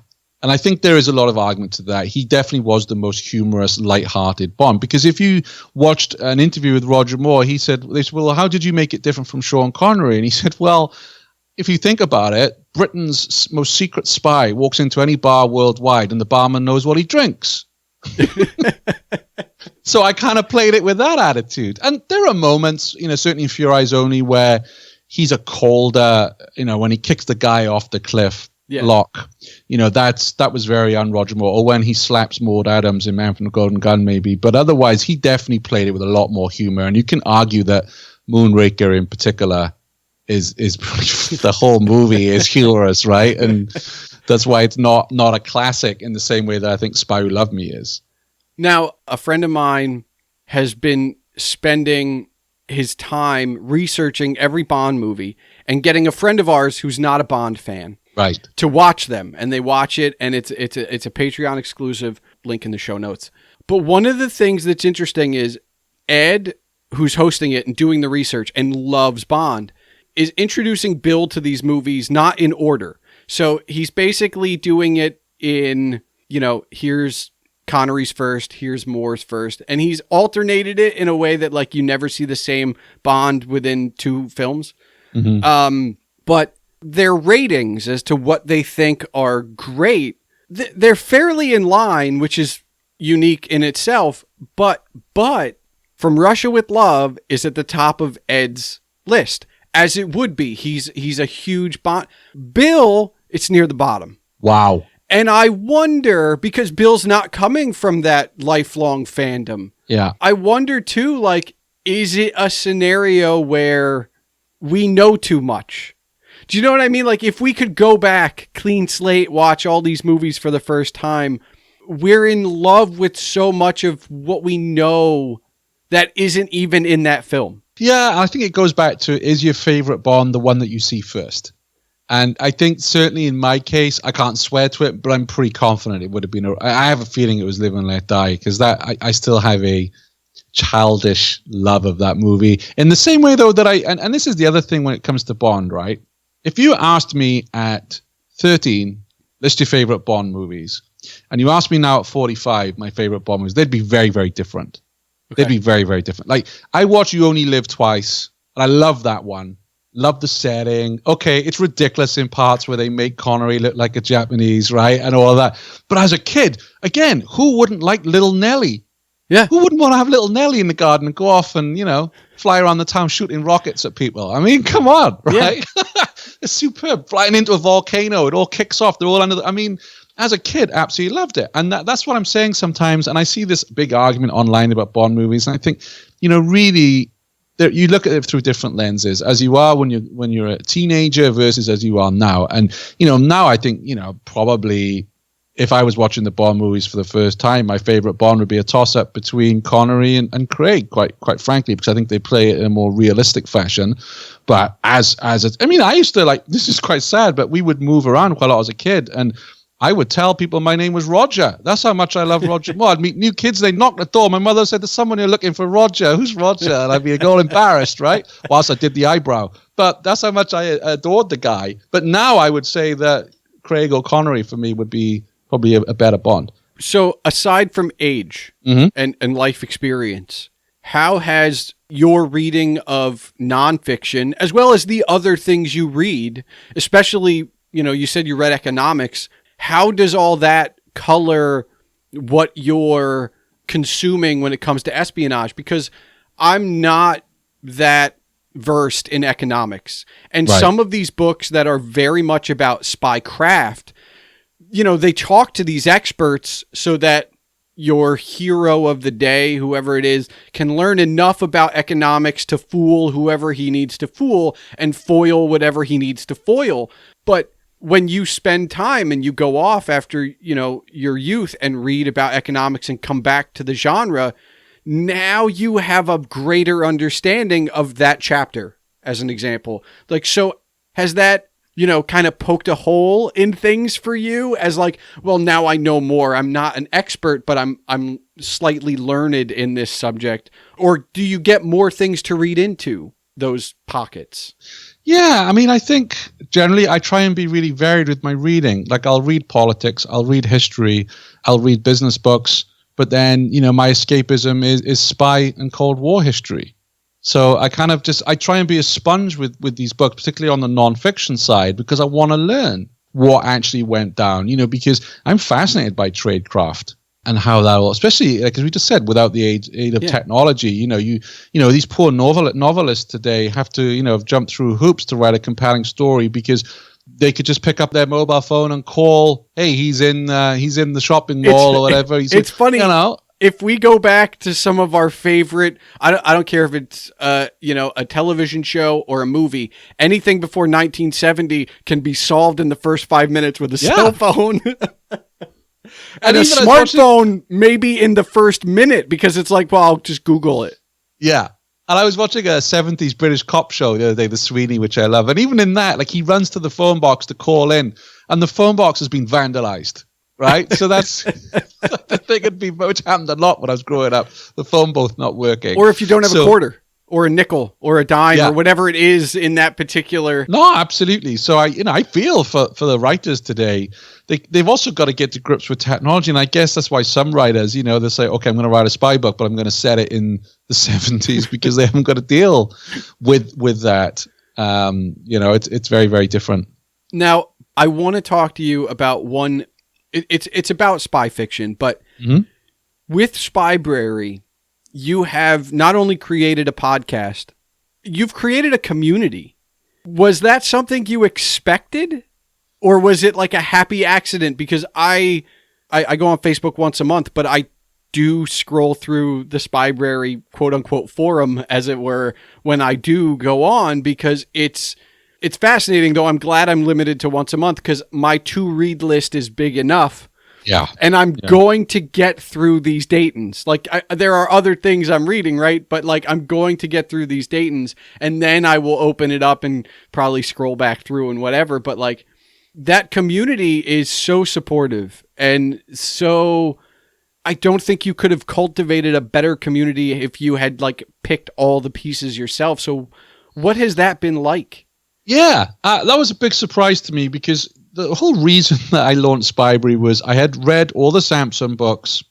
[SPEAKER 2] And I think there is a lot of argument to that. He definitely was the most humorous, light-hearted Bond. Because if you watched an interview with Roger Moore, they said, well, how did you make it different from Sean Connery? And he said, well, if you think about it, Britain's most secret spy walks into any bar worldwide and the barman knows what he drinks. So I kind of played it with that attitude. And there are moments, certainly in Fear Eyes Only, where he's a colder, when he kicks the guy off the cliff, Locke. That was very un-Roger Moore. Or when he slaps Maud Adams in Man from the Golden Gun, maybe. But otherwise, he definitely played it with a lot more humor. And you can argue that Moonraker in particular is the whole movie is humorous, right? And that's why it's not a classic in the same way that I think Spy Who Loved Me is.
[SPEAKER 1] Now, a friend of mine has been spending his time researching every Bond movie and getting a friend of ours who's not a Bond fan to watch them. And they watch it, and it's a Patreon exclusive, link in the show notes. But one of the things that's interesting is Ed, who's hosting it and doing the research and loves Bond, is introducing Bill to these movies not in order. So he's basically doing it in, here's Connery's first, here's Moore's first, and he's alternated it in a way that like you never see the same Bond within two films. Mm-hmm. But their ratings as to what they think are great, they're fairly in line, which is unique in itself. But From Russia with Love is at the top of Ed's list, as it would be. He's a huge Bond. Bill, it's near the bottom.
[SPEAKER 2] Wow.
[SPEAKER 1] And I wonder, because Bill's not coming from that lifelong fandom.
[SPEAKER 2] Yeah.
[SPEAKER 1] I wonder too, like, is it a scenario where we know too much? Do you know what I mean? Like, if we could go back, clean slate, watch all these movies for the first time, we're in love with so much of what we know that isn't even in that film.
[SPEAKER 2] Yeah, I think it goes back to, is your favorite Bond the one that you see first? And I think certainly in my case, I can't swear to it, but I'm pretty confident it would have been. I have a feeling it was Live and Let Die, because I still have a childish love of that movie. In the same way, though, that and this is the other thing when it comes to Bond, right? If you asked me at 13, list your favorite Bond movies, and you asked me now at 45, my favorite Bond movies, they'd be very, very different. Okay. They'd be very, very different. Like, I watched You Only Live Twice, and I love that one. Love the setting. Okay, it's ridiculous in parts where they make Connery look like a Japanese, right? And all of that. But as a kid, again, who wouldn't like Little Nelly?
[SPEAKER 1] Yeah.
[SPEAKER 2] Who wouldn't want to have Little Nelly in the garden and go off and, fly around the town shooting rockets at people? I mean, come on, right? Yeah. It's superb. Flying into a volcano. It all kicks off. They're all under as a kid, absolutely loved it. And that's what I'm saying sometimes. And I see this big argument online about Bond movies. And I think, really, you look at it through different lenses, as you are when you're a teenager versus as you are now. And, now I think, probably if I was watching the Bond movies for the first time, my favorite Bond would be a toss-up between Connery and Craig, quite frankly, because I think they play it in a more realistic fashion. But I used to this is quite sad, but we would move around quite a lot as a kid, and I would tell people my name was Roger. That's how much I love Roger Moore. I'd meet new kids. They'd knock the door. My mother said, there's someone here looking for Roger. Who's Roger? And I'd be all embarrassed, right? Whilst I did the eyebrow. But that's how much I adored the guy. But now I would say that Craig or Connery for me would be probably a better Bond.
[SPEAKER 1] So aside from age and life experience, how has your reading of nonfiction, as well as the other things you read, especially, you said you read economics, how does all that color what you're consuming when it comes to espionage? Because I'm not that versed in economics. And some of these books that are very much about spycraft, they talk to these experts so that your hero of the day, whoever it is, can learn enough about economics to fool whoever he needs to fool and foil whatever he needs to foil. But when you spend time and you go off after, your youth and read about economics and come back to the genre, now you have a greater understanding of that chapter, as an example. So has that, kind of poked a hole in things for you as well, now I know more. I'm not an expert, but I'm slightly learned in this subject. Or do you get more things to read into those pockets?
[SPEAKER 2] Yeah, I think generally I try and be really varied with my reading. I'll read politics, I'll read history, I'll read business books, but then, my escapism is spy and Cold War history. So I try and be a sponge with these books, particularly on the nonfiction side, because I want to learn what actually went down, because I'm fascinated by tradecraft. And how that all, especially as we just said, without the aid of technology, these poor novelists today have to, have jumped through hoops to write a compelling story because they could just pick up their mobile phone and call, hey, he's in the shopping mall or whatever.
[SPEAKER 1] It's funny. If we go back to some of our favorite, I don't care if it's a television show or a movie, anything before 1970 can be solved in the first 5 minutes with a cell phone. And a smartphone maybe in the first minute, because it's like, well, I'll just Google it.
[SPEAKER 2] Yeah. And I was watching a 70s British cop show the other day, The Sweeney, which I love. And even in that, like, he runs to the phone box to call in, and the phone box has been vandalized, right? So that's, I think which happened a lot when I was growing up, the phone both not working.
[SPEAKER 1] Or if you don't have a quarter or a nickel or a dime or whatever it is in that particular.
[SPEAKER 2] No, absolutely. So I feel for the writers today. They've also got to get to grips with technology, and I guess that's why some writers, they say, okay, I'm going to write a spy book, but I'm going to set it in the 70s because they haven't got to deal with that. It's very, very different.
[SPEAKER 1] Now, I want to talk to you about one. It's about spy fiction, but with Spybrary, you have not only created a podcast, you've created a community. Was that something you expected? Or was it like a happy accident? Because I go on Facebook once a month, but I do scroll through the Spybrary quote unquote forum, as it were, when I do go on, because it's fascinating, though I'm glad I'm limited to once a month because my to read list is big enough.
[SPEAKER 2] Yeah.
[SPEAKER 1] And I'm going to get through these Daytons. Like there are other things I'm reading, right? But like I'm going to get through these Daytons, and then I will open it up and probably scroll back through and whatever. But like, that community is so supportive, and so I don't think you could have cultivated a better community if you had like picked all the pieces yourself. So what has that been like?
[SPEAKER 2] Yeah, that was a big surprise to me, because the whole reason that I launched Spybrary was I had read all the Samson books,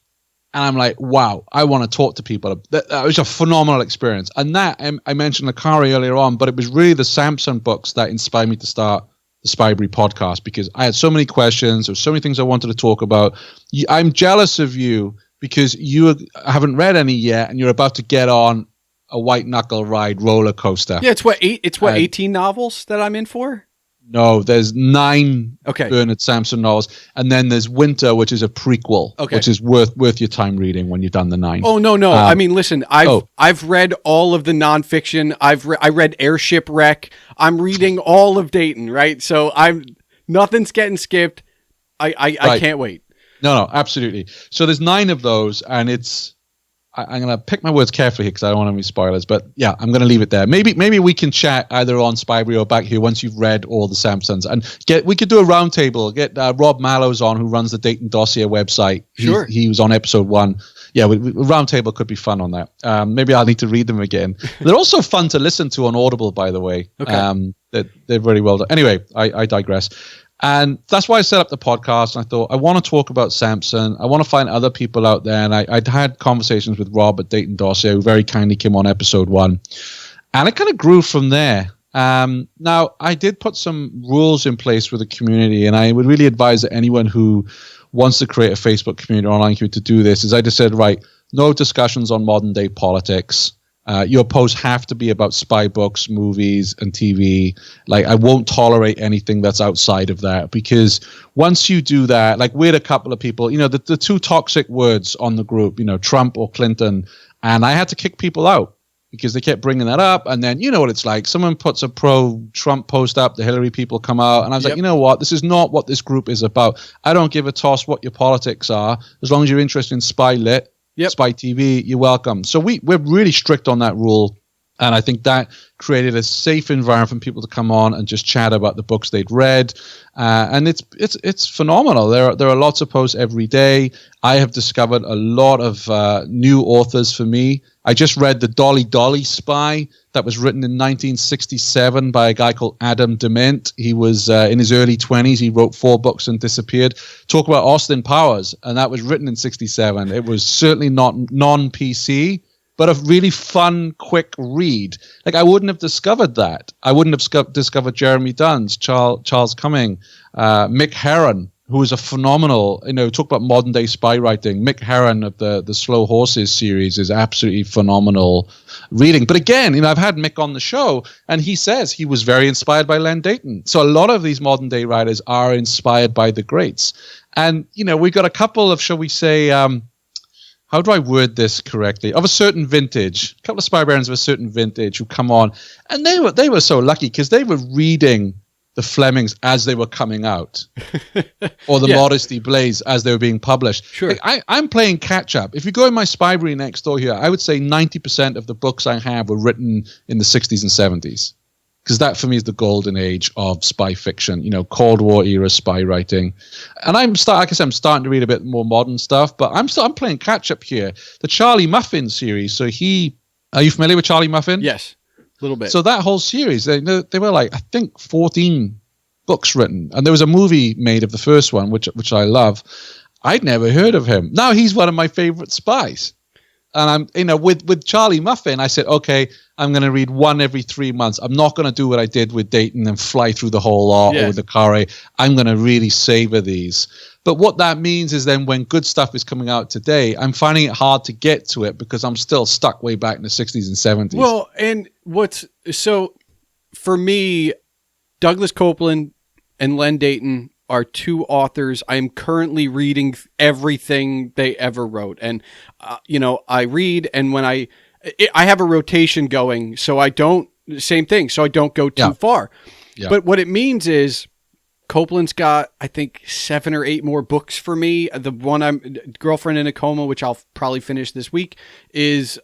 [SPEAKER 2] and I'm like, wow, I want to talk to people. That was a phenomenal experience. And that, I mentioned Akari earlier on, but it was really the Samson books that inspired me to start the Spybrary podcast, because I had so many questions. There were so many things I wanted to talk about. I'm jealous of you because you haven't read any yet, and you're about to get on a white knuckle ride roller coaster.
[SPEAKER 1] Yeah, it's 18 novels that I'm in for?
[SPEAKER 2] No, there's 9 Bernard Samson novels, and then there's Winter, which is a prequel, which is worth your time reading when you've done the 9.
[SPEAKER 1] Oh no! I mean, listen, I've read all of the nonfiction. I read Airship Wreck. I'm reading all of Dayton, right? So nothing's getting skipped. I can't wait.
[SPEAKER 2] No, absolutely. So there's 9 of those, and I'm going to pick my words carefully here because I don't want any spoilers, but yeah, I'm going to leave it there. Maybe we can chat either on Spybrary or back here once you've read all the Samsons, and we could do a roundtable. Get Rob Mallows on, who runs the Dayton Dossier website.
[SPEAKER 1] Sure. He
[SPEAKER 2] was on episode 1. Yeah, roundtable could be fun on that. Maybe I'll need to read them again. They're also fun to listen to on Audible, by the way.
[SPEAKER 1] Okay.
[SPEAKER 2] They're very well done. Anyway, I digress. And that's why I set up the podcast. And I thought, I want to talk about Samson. I want to find other people out there. And I'd had conversations with Rob at Dayton Dossier, who very kindly came on episode 1. And it kind of grew from there. Now, I did put some rules in place with the community. And I would really advise that anyone who wants to create a Facebook community or online community to do this, is I just said, right, no discussions on modern day politics. Your posts have to be about spy books, movies, and TV. Like, I won't tolerate anything that's outside of that, because once you do that, like, we had a couple of people, the 2 toxic words on the group, Trump or Clinton, and I had to kick people out because they kept bringing that up. And then, you know what it's like. Someone puts a pro-Trump post up, the Hillary people come out, and I was like, you know what? This is not what this group is about. I don't give a toss what your politics are. As long as you're interested in spy lit, Spy TV, you're welcome. So we're really strict on that rule, and I think that created a safe environment for people to come on and just chat about the books they'd read, and it's phenomenal. There are lots of posts every day. I have discovered a lot of new authors for me. I just read The Dolly Dolly Spy that was written in 1967 by a guy called Adam DeMint. He was in his early 20s. He wrote 4 books and disappeared. Talk about Austin Powers, and that was written in 67. It was certainly not non-PC, but a really fun, quick read. Like, I wouldn't have discovered that. I wouldn't have discovered Jeremy Dunn's, Charles Cumming, Mick Herron, who is a phenomenal, talk about modern day spy writing. Mick Herron of the Slow Horses series is absolutely phenomenal reading. But again, I've had Mick on the show, and he says he was very inspired by Len Deighton. So a lot of these modern day writers are inspired by the greats. And, we've got a couple of, shall we say, how do I word this correctly? Of a certain vintage, a couple of Spybrarians of a certain vintage who come on, and they were so lucky because they were reading the Flemings as they were coming out, or the Modesty Blaze as they were being published.
[SPEAKER 1] Sure.
[SPEAKER 2] I'm playing catch up. If you go in my Spybrary next door here, I would say 90% of the books I have were written in the 60s and 70s, because that for me is the golden age of spy fiction. Cold War era spy writing. And I'm starting to read a bit more modern stuff, but I'm playing catch up here. The Charlie Muffin series. So are you familiar with Charlie Muffin?
[SPEAKER 1] Yes. A little bit.
[SPEAKER 2] So that whole series, they were like, I think 14 books written. And there was a movie made of the first one, which I love. I'd never heard of him. Now he's one of my favorite spies. And I'm, with Charlie Muffin, I said, okay, I'm going to read one every 3 months. I'm not going to do what I did with Deighton and fly through the whole lot or with the Carre. I'm going to really savor these. But what that means is then when good stuff is coming out today, I'm finding it hard to get to it because I'm still stuck way back in the 60s and 70s.
[SPEAKER 1] Well, and so for me, Douglas Copeland and Len Deighton are two authors. I'm currently reading everything they ever wrote. And, I read, and when I have a rotation going, so I don't, same thing, so I don't go too far. Yeah. But what it means is, Copeland's got, I think, 7 or 8 more books for me. The one Girlfriend in a Coma, which I'll probably finish this week, was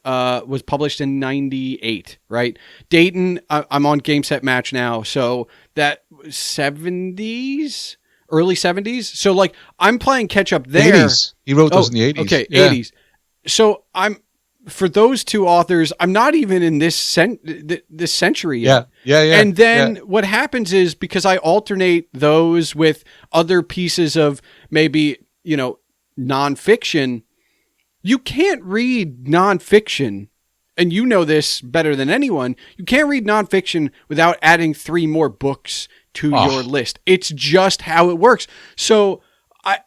[SPEAKER 1] published in 98, right? Deighton, I'm on Game Set Match now, so that 70s, early 70s. So like I'm playing catch up there.
[SPEAKER 2] 80s. He wrote those in the 80s.
[SPEAKER 1] Okay, 80s. So for those two authors, I'm not even in this century yet. Yeah. And then what happens is, because I alternate those with other pieces of maybe, nonfiction, you can't read nonfiction, and you know this better than anyone, you can't read nonfiction without adding 3 more books to your list. It's just how it works. So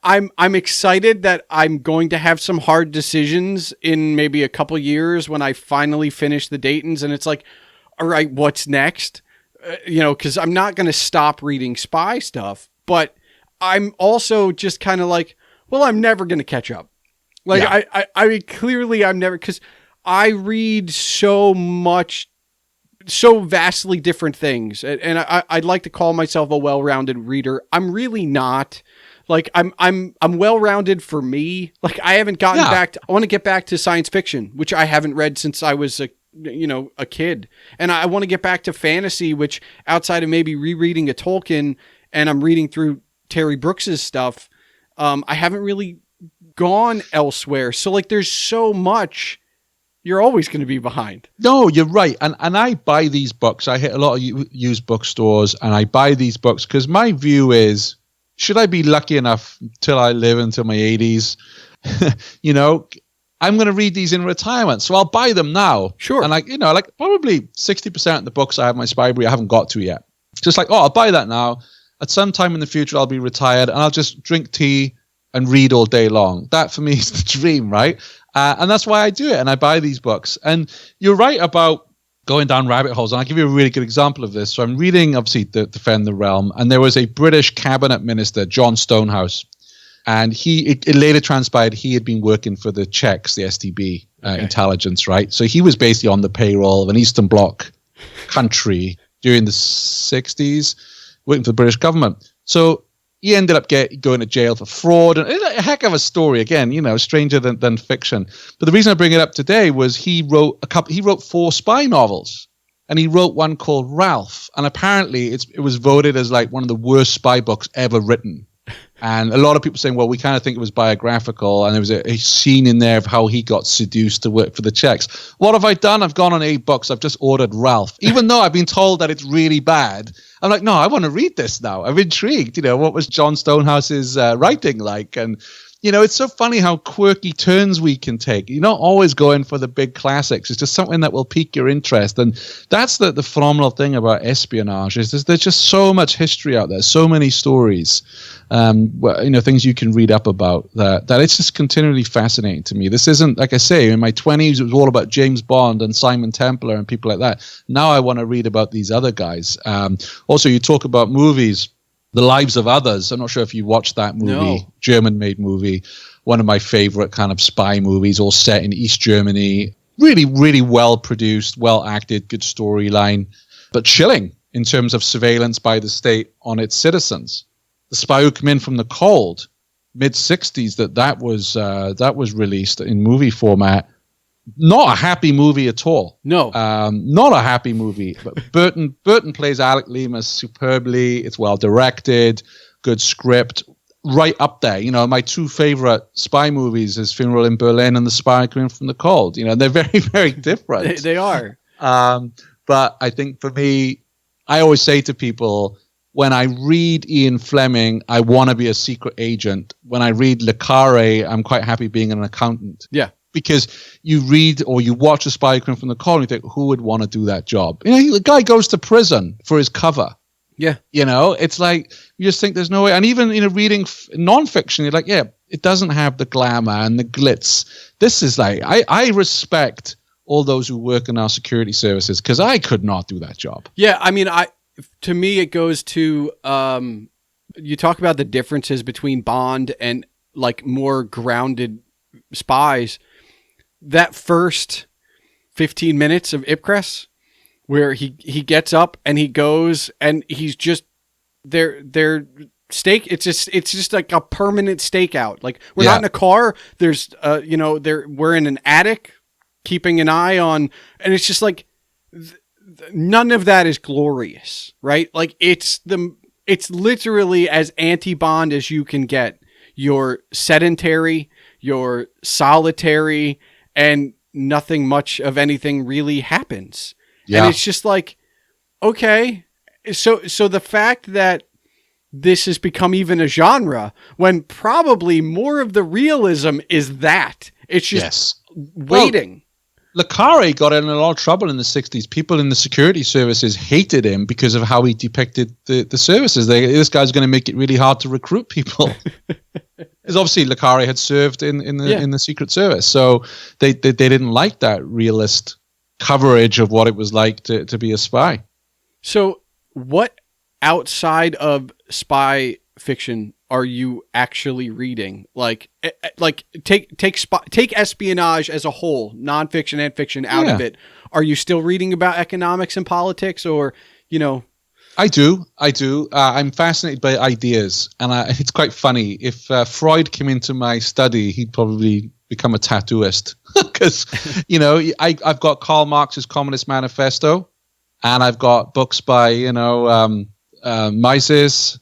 [SPEAKER 1] I'm excited that I'm going to have some hard decisions in maybe a couple years when I finally finish the Daytons, and it's like, all right, what's next? Because I'm not going to stop reading spy stuff, but I'm also just kind of like, well, I'm never going to catch up. Like I mean, clearly I'm never, because I read so vastly different things, and I'd like to call myself a well-rounded reader. I'm really not. Like I'm well-rounded for me. Like I haven't gotten back to, I want to get back to science fiction, which I haven't read since I was a kid. And I want to get back to fantasy, which outside of maybe rereading a Tolkien, and I'm reading through Terry Brooks's stuff, I haven't really gone elsewhere. So like there's so much, you're always going to be behind.
[SPEAKER 2] No, you're right. And I buy these books. I hit a lot of used bookstores, and I buy these books because my view is, should I be lucky enough till I live until my 80s? I'm going to read these in retirement, so I'll buy them now.
[SPEAKER 1] Sure.
[SPEAKER 2] And like probably 60% of the books I have in my Spybrary I haven't got to yet. Just like, I'll buy that now. At some time in the future, I'll be retired, and I'll just drink tea and read all day long. That for me is the dream, right? And that's why I do it, and I buy these books. And you're right about going down rabbit holes, and I'll give you a really good example of this. So I'm reading, obviously, Defend the Realm, and there was a British cabinet minister, John Stonehouse, and it later transpired he had been working for the Czechs, the STB intelligence, right? So he was basically on the payroll of an Eastern Bloc country during the 60s, working for the British government. So he ended up going to jail for fraud, and a heck of a story. Again, stranger than fiction. But the reason I bring it up today was he wrote 4 spy novels, and he wrote one called Ralph. And apparently, it was voted as like one of the worst spy books ever written. And a lot of people saying, well, we kind of think it was biographical, and there was a scene in there of how he got seduced to work for the Czechs. What have I done? I've gone on 8 books. I've just ordered Ralph, even though I've been told that it's really bad. I'm like, no, I want to read this now. I'm intrigued. What was John Stonehouse's writing like? And it's so funny how quirky turns we can take. You're not always going for the big classics. It's just something that will pique your interest. And that's the phenomenal thing about espionage is there's just so much history out there, so many stories, things you can read up about that it's just continually fascinating to me. This isn't, like I say, in my 20s, it was all about James Bond and Simon Templar and people like that. Now I want to read about these other guys. Also, you talk about movies. The Lives of Others. I'm not sure if you watched that movie,
[SPEAKER 1] No.
[SPEAKER 2] German-made movie. One of my favorite kind of spy movies, all set in East Germany. Really, really well produced, well acted, good storyline, but chilling in terms of surveillance by the state on its citizens. The Spy Who Came In From the Cold, mid-60s, that was released in movie format. Not a happy movie at all.
[SPEAKER 1] No.
[SPEAKER 2] Not a happy movie. But Burton plays Alec Leamas superbly. It's well directed, good script, right up there. My two favorite spy movies is Funeral in Berlin and The Spy Coming from the Cold. They're very, very different.
[SPEAKER 1] They are.
[SPEAKER 2] But I think for me, I always say to people, when I read Ian Fleming, I want to be a secret agent. When I read Le Carré, I'm quite happy being an accountant.
[SPEAKER 1] Yeah.
[SPEAKER 2] Because you read or you watch A Spy Who Came From the Cold and you think, who would want to do that job? The guy goes to prison for his cover.
[SPEAKER 1] Yeah.
[SPEAKER 2] It's like, you just think there's no way. And even, reading nonfiction, you're like, yeah, it doesn't have the glamour and the glitz. This is like, I respect all those who work in our security services because I could not do that job.
[SPEAKER 1] Yeah. I mean, to me, it goes to, you talk about the differences between Bond and like more grounded spies. That first 15 minutes of Ipcress where he gets up and he goes and he's just their stake. It's just like a permanent stakeout. Like we're not in a car. There's, we're in an attic keeping an eye on, and it's just like, none of that is glorious, right? Like it's literally as anti-Bond as you can get. You're sedentary, you're solitary, and nothing much of anything really happens. Yeah. And it's just like, okay. So the fact that this has become even a genre when probably more of the realism is that it's just waiting.
[SPEAKER 2] Le Carré got in a lot of trouble in the 60s. People in the security services hated him because of how he depicted the services. This guy's going to make it really hard to recruit people. Because obviously Le Carré had served in the Secret Service. So they didn't like that realist coverage of what it was like to be a spy. So
[SPEAKER 1] what outside of spy fiction are you actually reading? Like take espionage as a whole, nonfiction and fiction out of it. Are you still reading about economics and politics, or
[SPEAKER 2] I do. I'm fascinated by ideas, and it's quite funny. If Freud came into my study, he'd probably become a tattooist because I've got Karl Marx's Communist Manifesto, and I've got books by Mises.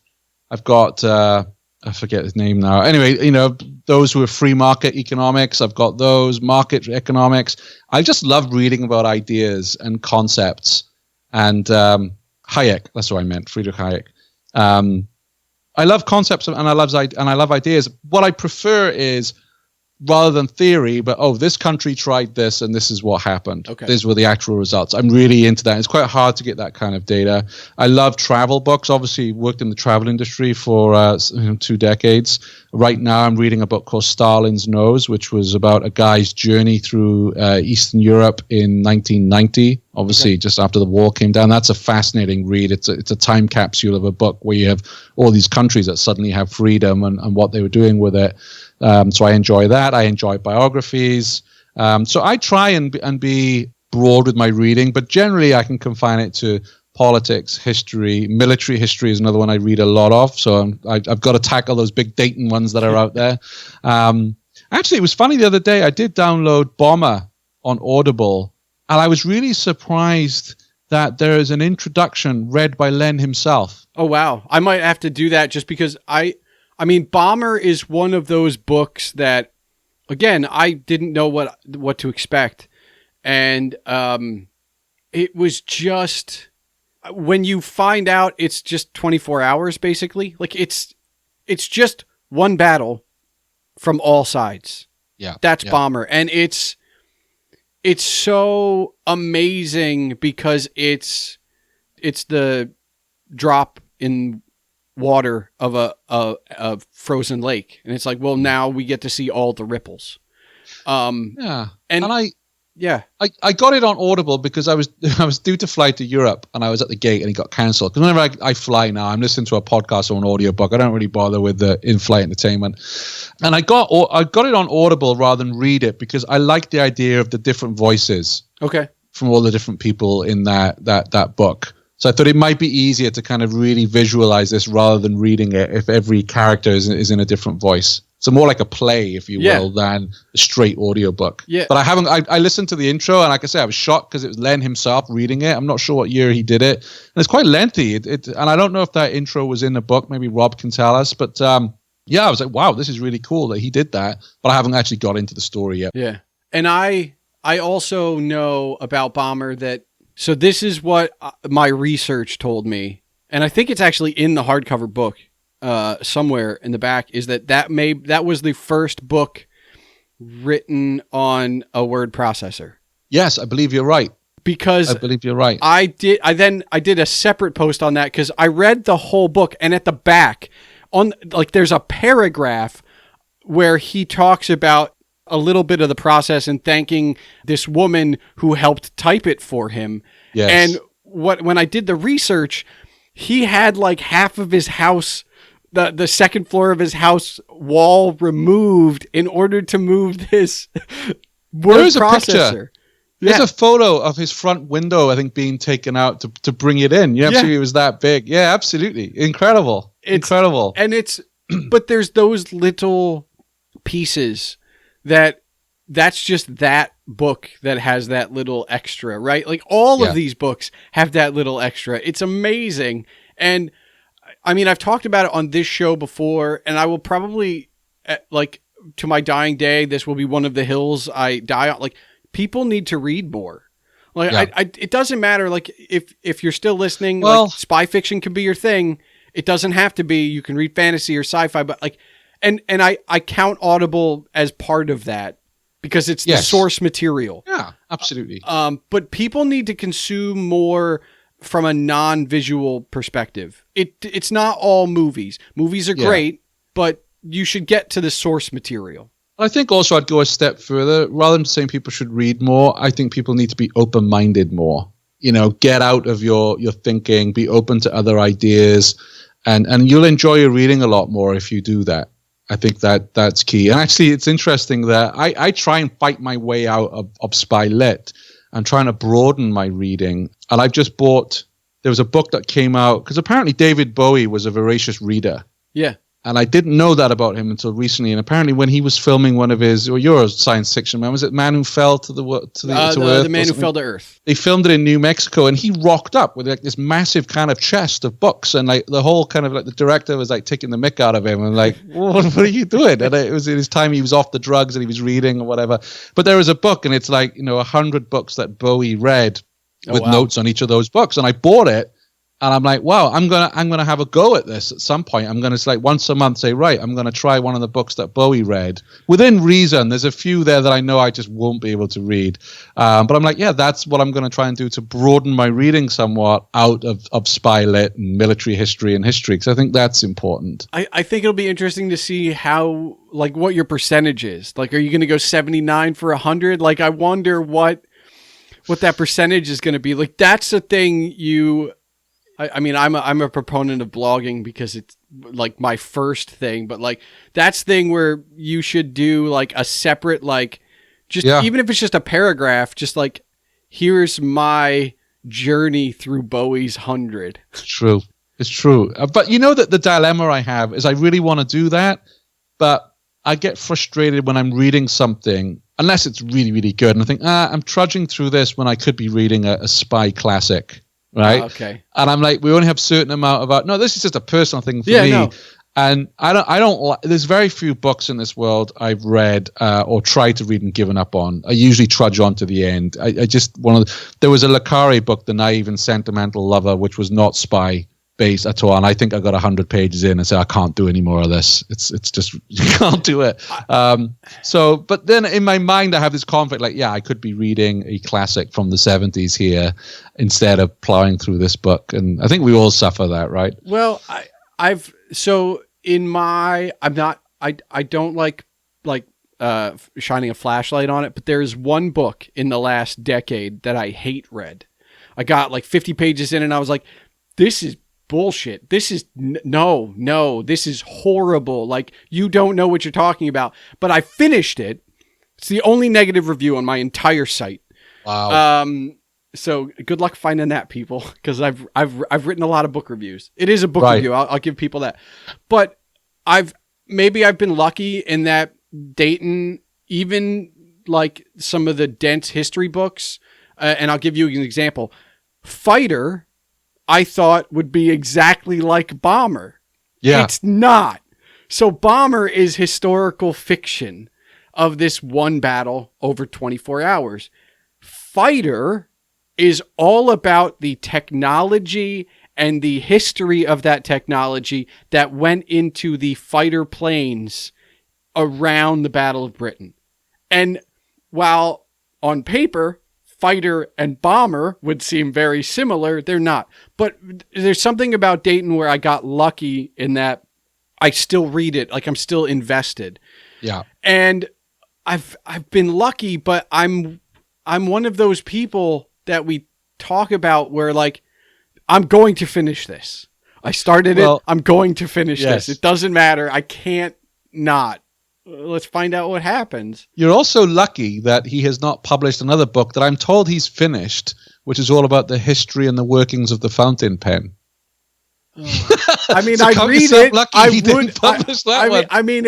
[SPEAKER 2] I've got I forget his name now. Anyway, those who are free market economics, I've got those, market economics. I just love reading about ideas and concepts. And Hayek, that's what I meant, Friedrich Hayek. I love concepts and I love ideas. What I prefer is, rather than theory, but this country tried this and this is what happened. Okay. These were the actual results. I'm really into that. It's quite hard to get that kind of data. I love travel books. Obviously worked in the travel industry for 2 decades. Right now I'm reading a book called Stalin's Nose, which was about a guy's journey through Eastern Europe in 1990. Obviously, just after the wall came down. That's a fascinating read. It's a time capsule of a book where you have all these countries that suddenly have freedom and what they were doing with it. So I enjoy that. I enjoy biographies. So I try and be broad with my reading, but generally I can confine it to politics, history. Military history is another one I read a lot of. So I've got to tackle those big Dayton ones that are out there. Actually, it was funny the other day. I did download Bomber on Audible, and I was really surprised that there is an introduction read by Len himself.
[SPEAKER 1] Oh, wow. I might have to do that just because I mean, Bomber is one of those books that, again, I didn't know what to expect. And it was just, when you find out it's just 24 hours, basically, like it's just one battle from all sides.
[SPEAKER 2] Yeah.
[SPEAKER 1] That's Bomber. And it's so amazing because it's the drop in water of a frozen lake. And it's like, well, now we get to see all the ripples.
[SPEAKER 2] I got it on Audible because I was due to fly to Europe and I was at the gate and it got cancelled. Because whenever I fly now, I'm listening to a podcast or an audiobook. I don't really bother with the in-flight entertainment. And I got it on Audible rather than read it because I like the idea of the different voices.
[SPEAKER 1] Okay.
[SPEAKER 2] From all the different people in that book. So I thought it might be easier to kind of really visualize this rather than reading it if every character is in a different voice. So more like a play, if you will, than a straight audiobook. Yeah. But I listened to the intro, and like I said, I was shocked because it was Len himself reading it. I'm not sure what year he did it. And it's quite lengthy. And I don't know if that intro was in the book. Maybe Rob can tell us. But I was like, wow, this is really cool that he did that. But I haven't actually got into the story yet.
[SPEAKER 1] Yeah. And I also know about Bomber that, so this is what my research told me. And I think it's actually in the hardcover book. Somewhere in the back is that was the first book written on a word processor.
[SPEAKER 2] Yes, I believe you're right.
[SPEAKER 1] Because
[SPEAKER 2] I believe you're right.
[SPEAKER 1] I did a separate post on that because I read the whole book, and at the back there's a paragraph where he talks about a little bit of the process and thanking this woman who helped type it for him. Yes. And when I did the research, he had like half of his house, the second floor of his house wall removed in order to move this word processor.
[SPEAKER 2] There's a photo of his front window, I think, being taken out to bring it in. You absolutely, it was that big. Yeah, absolutely. Incredible. Incredible.
[SPEAKER 1] And but there's those little pieces that's just that book that has that little extra, right? Like all of these books have that little extra. It's amazing. And I mean, I've talked about it on this show before, and I will probably, like, to my dying day, this will be one of the hills I die on. Like, people need to read more. Like, it doesn't matter. Like, if you're still listening, like, spy fiction can be your thing. It doesn't have to be. You can read fantasy or sci-fi, but like, and I count Audible as part of that because it's the source material.
[SPEAKER 2] Yeah, absolutely.
[SPEAKER 1] But people need to consume more from a non-visual perspective. It's not all movies. Movies are great, but you should get to the source material.
[SPEAKER 2] I think also I'd go a step further. Rather than saying people should read more, I think people need to be open-minded more. You know, get out of your thinking, be open to other ideas, and you'll enjoy your reading a lot more if you do that. I think that's key. And actually, it's interesting that I try and fight my way out of Spy Lit. I'm trying to broaden my reading. And I've just there was a book that came out, because apparently David Bowie was a voracious reader. Yeah. And I didn't know that about him until recently. And apparently when he was filming one of his, or your science fiction man, was it Man Who Fell to Earth?
[SPEAKER 1] The Man Who Fell to Earth.
[SPEAKER 2] They filmed it in New Mexico, and he rocked up with like this massive kind of chest of books. And like the whole kind of like the director was like taking the mick out of him and like, what are you doing? And it was in his time he was off the drugs and he was reading or whatever. But there was a book, and it's like, 100 books that Bowie read with notes on each of those books. And I bought it. And I'm like, wow, I'm gonna have a go at this at some point. I'm gonna like once a month say, right, I'm gonna try one of the books that Bowie read within reason. There's a few there that I know I just won't be able to read, but I'm like, yeah, that's what I'm gonna try and do to broaden my reading somewhat out of spy lit and military history and history, because I think that's important.
[SPEAKER 1] I think it'll be interesting to see how, like, what your percentage is. Like, are you gonna go 79 for 100? Like, I wonder what that percentage is gonna be. Like, that's the thing I mean, I'm a proponent of blogging because it's like my first thing, but like that's the thing where you should do like a separate, like, just even if it's just a paragraph, just like, here's my journey through Bowie's 100.
[SPEAKER 2] It's true. But that the dilemma I have is I really want to do that, but I get frustrated when I'm reading something, unless it's really, really good. And I think, I'm trudging through this when I could be reading a spy classic. Right.
[SPEAKER 1] Okay.
[SPEAKER 2] And I'm like, we only have a certain amount of no, this is just a personal thing for me. No. And I don't there's very few books in this world I've read or tried to read and given up on. I usually trudge on to the end. I just there was a Le Carre book, The Naive and Sentimental Lover, which was not spy. base at all. And I think I got 100 pages in and said, I can't do any more of this. It's just, you can't do it. But then in my mind, I have this conflict, like, yeah, I could be reading a classic from the 70s here instead of plowing through this book. And I think we all suffer that, right?
[SPEAKER 1] Well, I don't like shining a flashlight on it, but there's one book in the last decade that I hate read. I got like 50 pages in and I was like, this is bullshit. This is no, this is horrible. Like, you don't know what you're talking about. But I finished it. It's the only negative review on my entire site.
[SPEAKER 2] Wow.
[SPEAKER 1] So good luck finding that, people, because I've written a lot of book reviews. It is a book review. I'll give people that. But I've been lucky in that Deighton, even like some of the dense history books, and I'll give you an example. Fighter, I thought would be exactly like Bomber.
[SPEAKER 2] Yeah.
[SPEAKER 1] It's not. So Bomber is historical fiction of this one battle over 24 hours. Fighter is all about the technology and the history of that technology that went into the fighter planes around the Battle of Britain. And while on paper, Fighter and Bomber would seem very similar, they're not. But there's something about Deighton where I got lucky in that I still read it, like I'm still invested.
[SPEAKER 2] Yeah.
[SPEAKER 1] And I've been lucky, but I'm one of those people that we talk about where, like, I'm going to finish this. I started it. I'm going to finish this. It doesn't matter. I can't not. Let's find out what happens.
[SPEAKER 2] You're also lucky that he has not published another book that I'm told he's finished, which is all about the history and the workings of the fountain pen.
[SPEAKER 1] I mean,
[SPEAKER 2] so
[SPEAKER 1] I read it.
[SPEAKER 2] Lucky
[SPEAKER 1] I
[SPEAKER 2] he didn't publish that one.
[SPEAKER 1] I mean,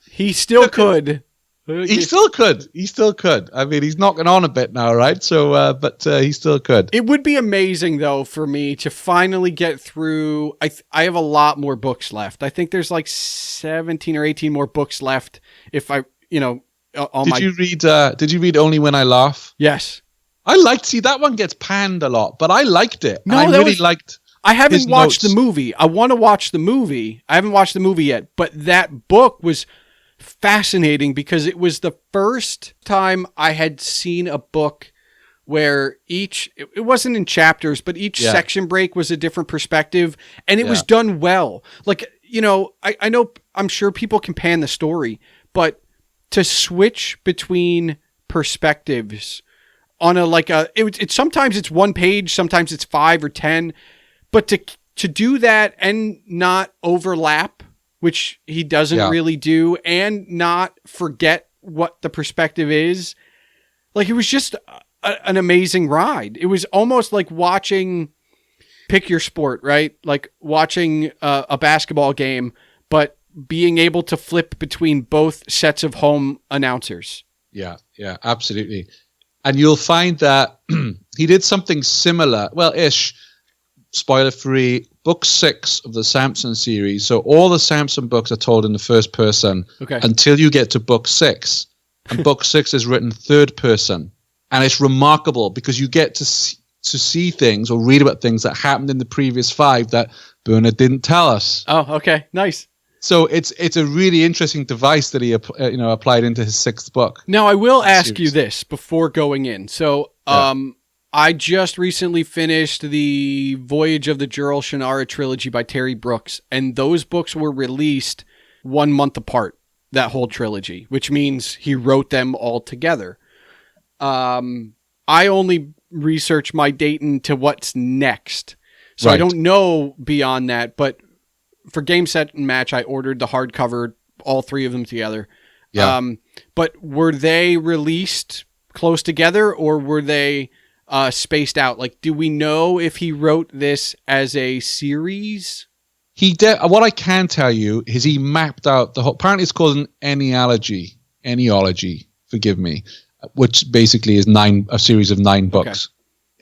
[SPEAKER 1] he still could.
[SPEAKER 2] He still could. I mean, he's knocking on a bit now, right? So, but he still could.
[SPEAKER 1] It would be amazing, though, for me to finally get through. I have a lot more books left. I think there's like 17 or 18 more books left. If I,
[SPEAKER 2] Did you read Only When I Laugh?
[SPEAKER 1] Yes.
[SPEAKER 2] See, that one gets panned a lot, but I liked it.
[SPEAKER 1] No, I haven't watched the movie. I want to watch the movie. I haven't watched the movie yet, but that book was fascinating because it was the first time I had seen a book where it wasn't in chapters, but each section break was a different perspective, and it was done well. Like, I know, I'm sure people can pan the story, but to switch between perspectives on sometimes it's one page, sometimes it's 5 or 10, but to do that and not overlap, which he doesn't really do, and not forget what the perspective is. Like, it was just an amazing ride. It was almost like watching, pick your sport, right? Like watching a basketball game, but being able to flip between both sets of home announcers. Yeah,
[SPEAKER 2] absolutely. And you'll find that he did something similar, well-ish, spoiler-free, book 6 of the Samson series. So all the Samson books are told in the first person until you get to book 6. And book 6 is written third person. And it's remarkable because you get to see things or read about things that happened in the previous 5 that Bernard didn't tell us.
[SPEAKER 1] Oh, okay. Nice.
[SPEAKER 2] So it's a really interesting device that he applied into his 6th book.
[SPEAKER 1] Now, I will ask you this before going in. So I just recently finished the Voyage of the Jurel Shannara trilogy by Terry Brooks, and those books were released 1 month apart, that whole trilogy, which means he wrote them all together. I only research my Deighton to what's next, so I don't know beyond that, but for Game, Set, and Match, I ordered the hardcover, all 3 of them together. Yeah. But were they released close together, or were they spaced out? Like, do we know if he wrote this as a series?
[SPEAKER 2] What I can tell you is he mapped out the whole. Apparently, it's called an ennealogy. Forgive me, which basically is a series of 9 books. Okay.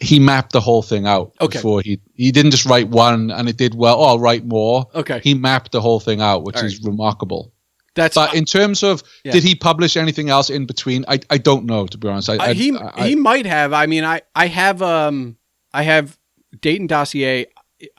[SPEAKER 2] He mapped the whole thing out before he didn't just write one and it did well. Oh, I'll write more. Okay. He mapped the whole thing out, which is remarkable. But in terms of, did he publish anything else in between? I don't know, to be honest. He
[SPEAKER 1] might have. I mean, I have Deighton Dossier.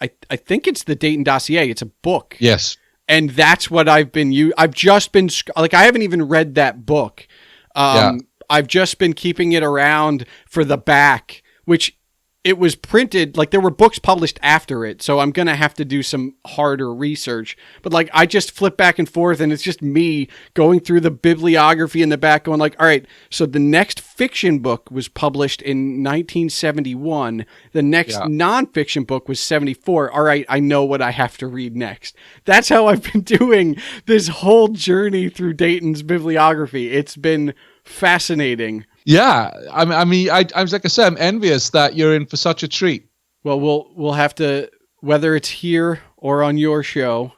[SPEAKER 1] I think it's the Deighton dossier. It's a book.
[SPEAKER 2] Yes.
[SPEAKER 1] And that's what I've been I've just been like, I haven't even read that book. I've just been keeping it around for the back, which it was printed, like there were books published after it. So I'm going to have to do some harder research, but like, I just flip back and forth and it's just me going through the bibliography in the back going like, all right, so the next fiction book was published in 1971. The next nonfiction book was 74. All right, I know what I have to read next. That's how I've been doing this whole journey through Deighton's bibliography. It's been fascinating.
[SPEAKER 2] Yeah, I mean, I was like I said, I'm envious that you're in for such a treat.
[SPEAKER 1] Well, we'll have to, whether it's here or on your show,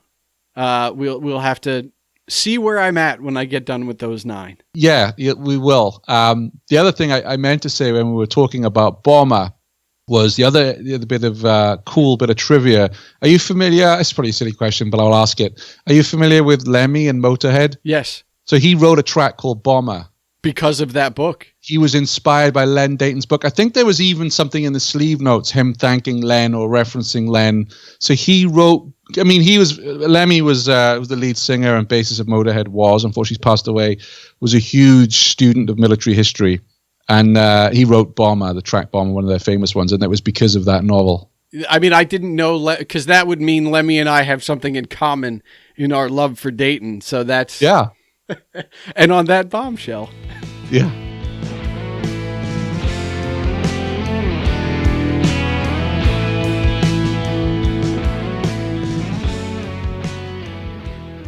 [SPEAKER 1] we'll have to see where I'm at when I get done with those 9.
[SPEAKER 2] Yeah, we will. The other thing I meant to say when we were talking about Bomber was the other bit of cool bit of trivia. Are you familiar? It's probably a silly question, but I'll ask it. Are you familiar with Lemmy and Motorhead?
[SPEAKER 1] Yes.
[SPEAKER 2] So he wrote a track called Bomber.
[SPEAKER 1] Because of that book.
[SPEAKER 2] He was inspired by Len Deighton's book. I think there was even something in the sleeve notes, him thanking Len or referencing Len. So he wrote, Lemmy was the lead singer and bassist of Motorhead unfortunately he's passed away, was a huge student of military history. And he wrote Bomber, the track Bomber, one of their famous ones. And it was because of that novel.
[SPEAKER 1] I mean, I didn't know, because that would mean Lemmy and I have something in common in our love for Deighton. So that's...
[SPEAKER 2] Yeah.
[SPEAKER 1] And on that bombshell.
[SPEAKER 2] Yeah.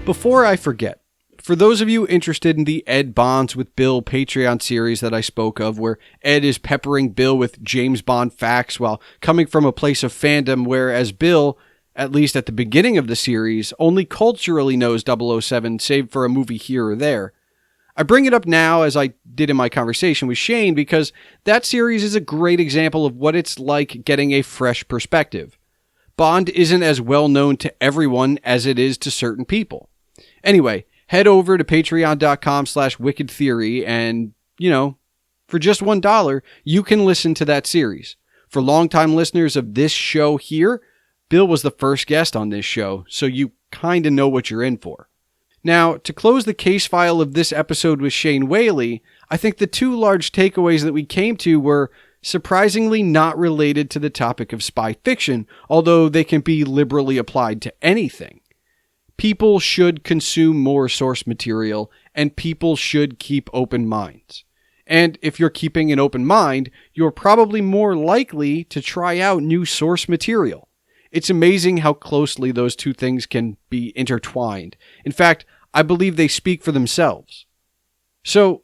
[SPEAKER 1] Before I forget, for those of you interested in the Ed Bonds with Bill Patreon series that I spoke of, where Ed is peppering Bill with James Bond facts while coming from a place of fandom, whereas Bill, at least at the beginning of the series, only culturally knows 007, save for a movie here or there. I bring it up now, as I did in my conversation with Shane, because that series is a great example of what it's like getting a fresh perspective. Bond isn't as well known to everyone as it is to certain people. Anyway, head over to patreon.com/wickedtheory and, for just $1, you can listen to that series. For longtime listeners of this show here, Bill was the first guest on this show, so you kind of know what you're in for. Now, to close the case file of this episode with Shane Whaley, I think the 2 large takeaways that we came to were surprisingly not related to the topic of spy fiction, although they can be liberally applied to anything. People should consume more source material, and people should keep open minds. And if you're keeping an open mind, you're probably more likely to try out new source material. It's amazing how closely those 2 things can be intertwined. In fact, I believe they speak for themselves. So,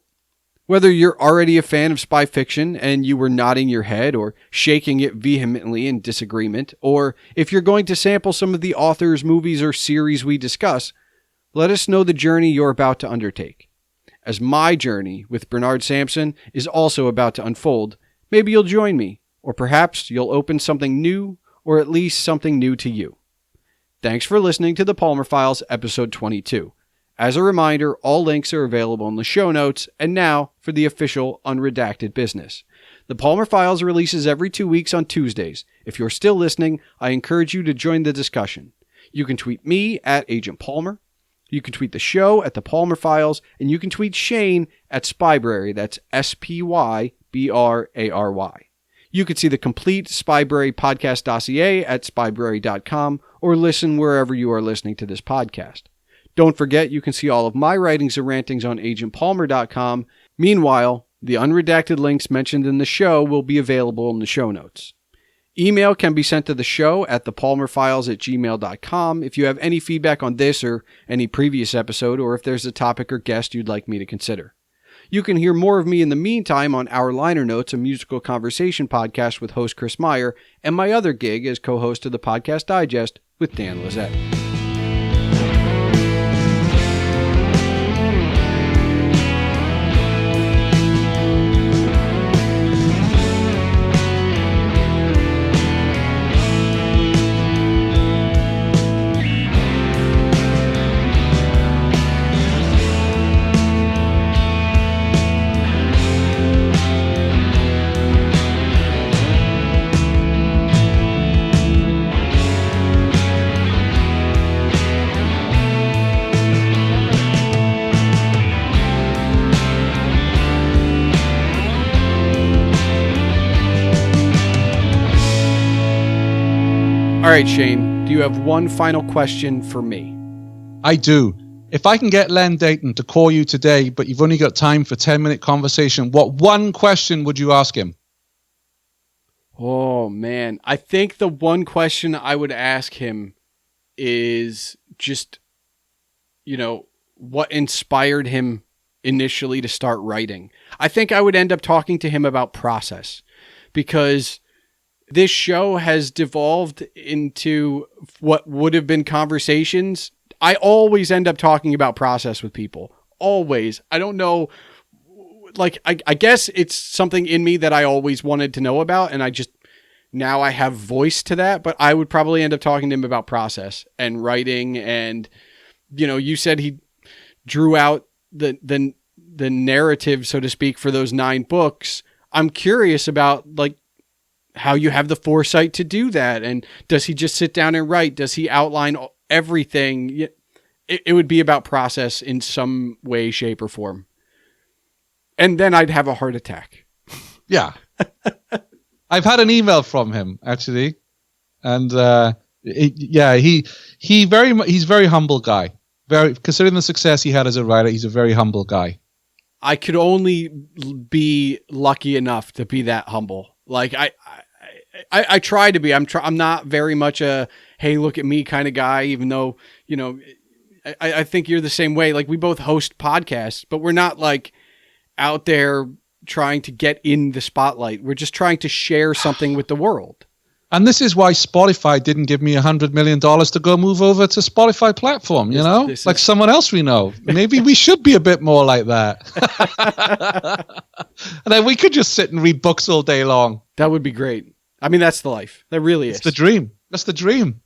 [SPEAKER 1] whether you're already a fan of spy fiction and you were nodding your head or shaking it vehemently in disagreement, or if you're going to sample some of the authors, movies, or series we discuss, let us know the journey you're about to undertake. As my journey with Bernard Samson is also about to unfold, maybe you'll join me, or perhaps you'll open something new, or at least something new to you. Thanks for listening to the Palmer Files, episode 22. As a reminder, all links are available in the show notes, and now for the official unredacted business. The Palmer Files releases every 2 weeks on Tuesdays. If you're still listening, I encourage you to join the discussion. You can tweet me at Agent Palmer, you can tweet the show at the Palmer Files, and you can tweet Shane at Spybrary, that's Spybrary. You can see the complete Spybrary Podcast dossier at spybrary.com or listen wherever you are listening to this podcast. Don't forget, you can see all of my writings and rantings on agentpalmer.com. Meanwhile, the unredacted links mentioned in the show will be available in the show notes. Email can be sent to the show at thepalmerfiles@gmail.com if you have any feedback on this or any previous episode, or if there's a topic or guest you'd like me to consider. You can hear more of me in the meantime on Our Liner Notes, a musical conversation podcast with host Chris Maier, and my other gig as co-host of the Podcast Digest with Dan Lizette. All right, Shane, do you have one final question for me?
[SPEAKER 2] I do. If I can get Len Deighton to call you today, but you've only got time for 10-minute conversation, what one question would you ask him?
[SPEAKER 1] Oh, man. I think the one question I would ask him is just, what inspired him initially to start writing. I think I would end up talking to him about process, because this show has devolved into what would have been conversations. I always end up talking about process with people. Always. I don't know. Like, I guess it's something in me that I always wanted to know about, and now I have voice to that, but I would probably end up talking to him about process and writing. And, you said he drew out the narrative, so to speak, for those 9 books. I'm curious about, like, how you have the foresight to do that. And does he just sit down and write? Does he outline everything? It would be about process in some way, shape, or form. And then I'd have a heart attack.
[SPEAKER 2] Yeah. I've had an email from him, actually. And he's very humble guy. Very, considering the success he had as a writer, he's a very humble guy.
[SPEAKER 1] I could only be lucky enough to be that humble. Like, I try to be. I'm not very much a, hey, look at me kind of guy, even though, I think you're the same way. Like, we both host podcasts, but we're not like out there trying to get in the spotlight. We're just trying to share something with the world. And
[SPEAKER 2] this is why Spotify didn't give me $100 million to go move over to Spotify platform, like someone else we know. Maybe we should be a bit more like that. And then we could just sit and read books all day long.
[SPEAKER 1] That would be great. I mean, that's the life. That really is.
[SPEAKER 2] It's the dream. That's the dream.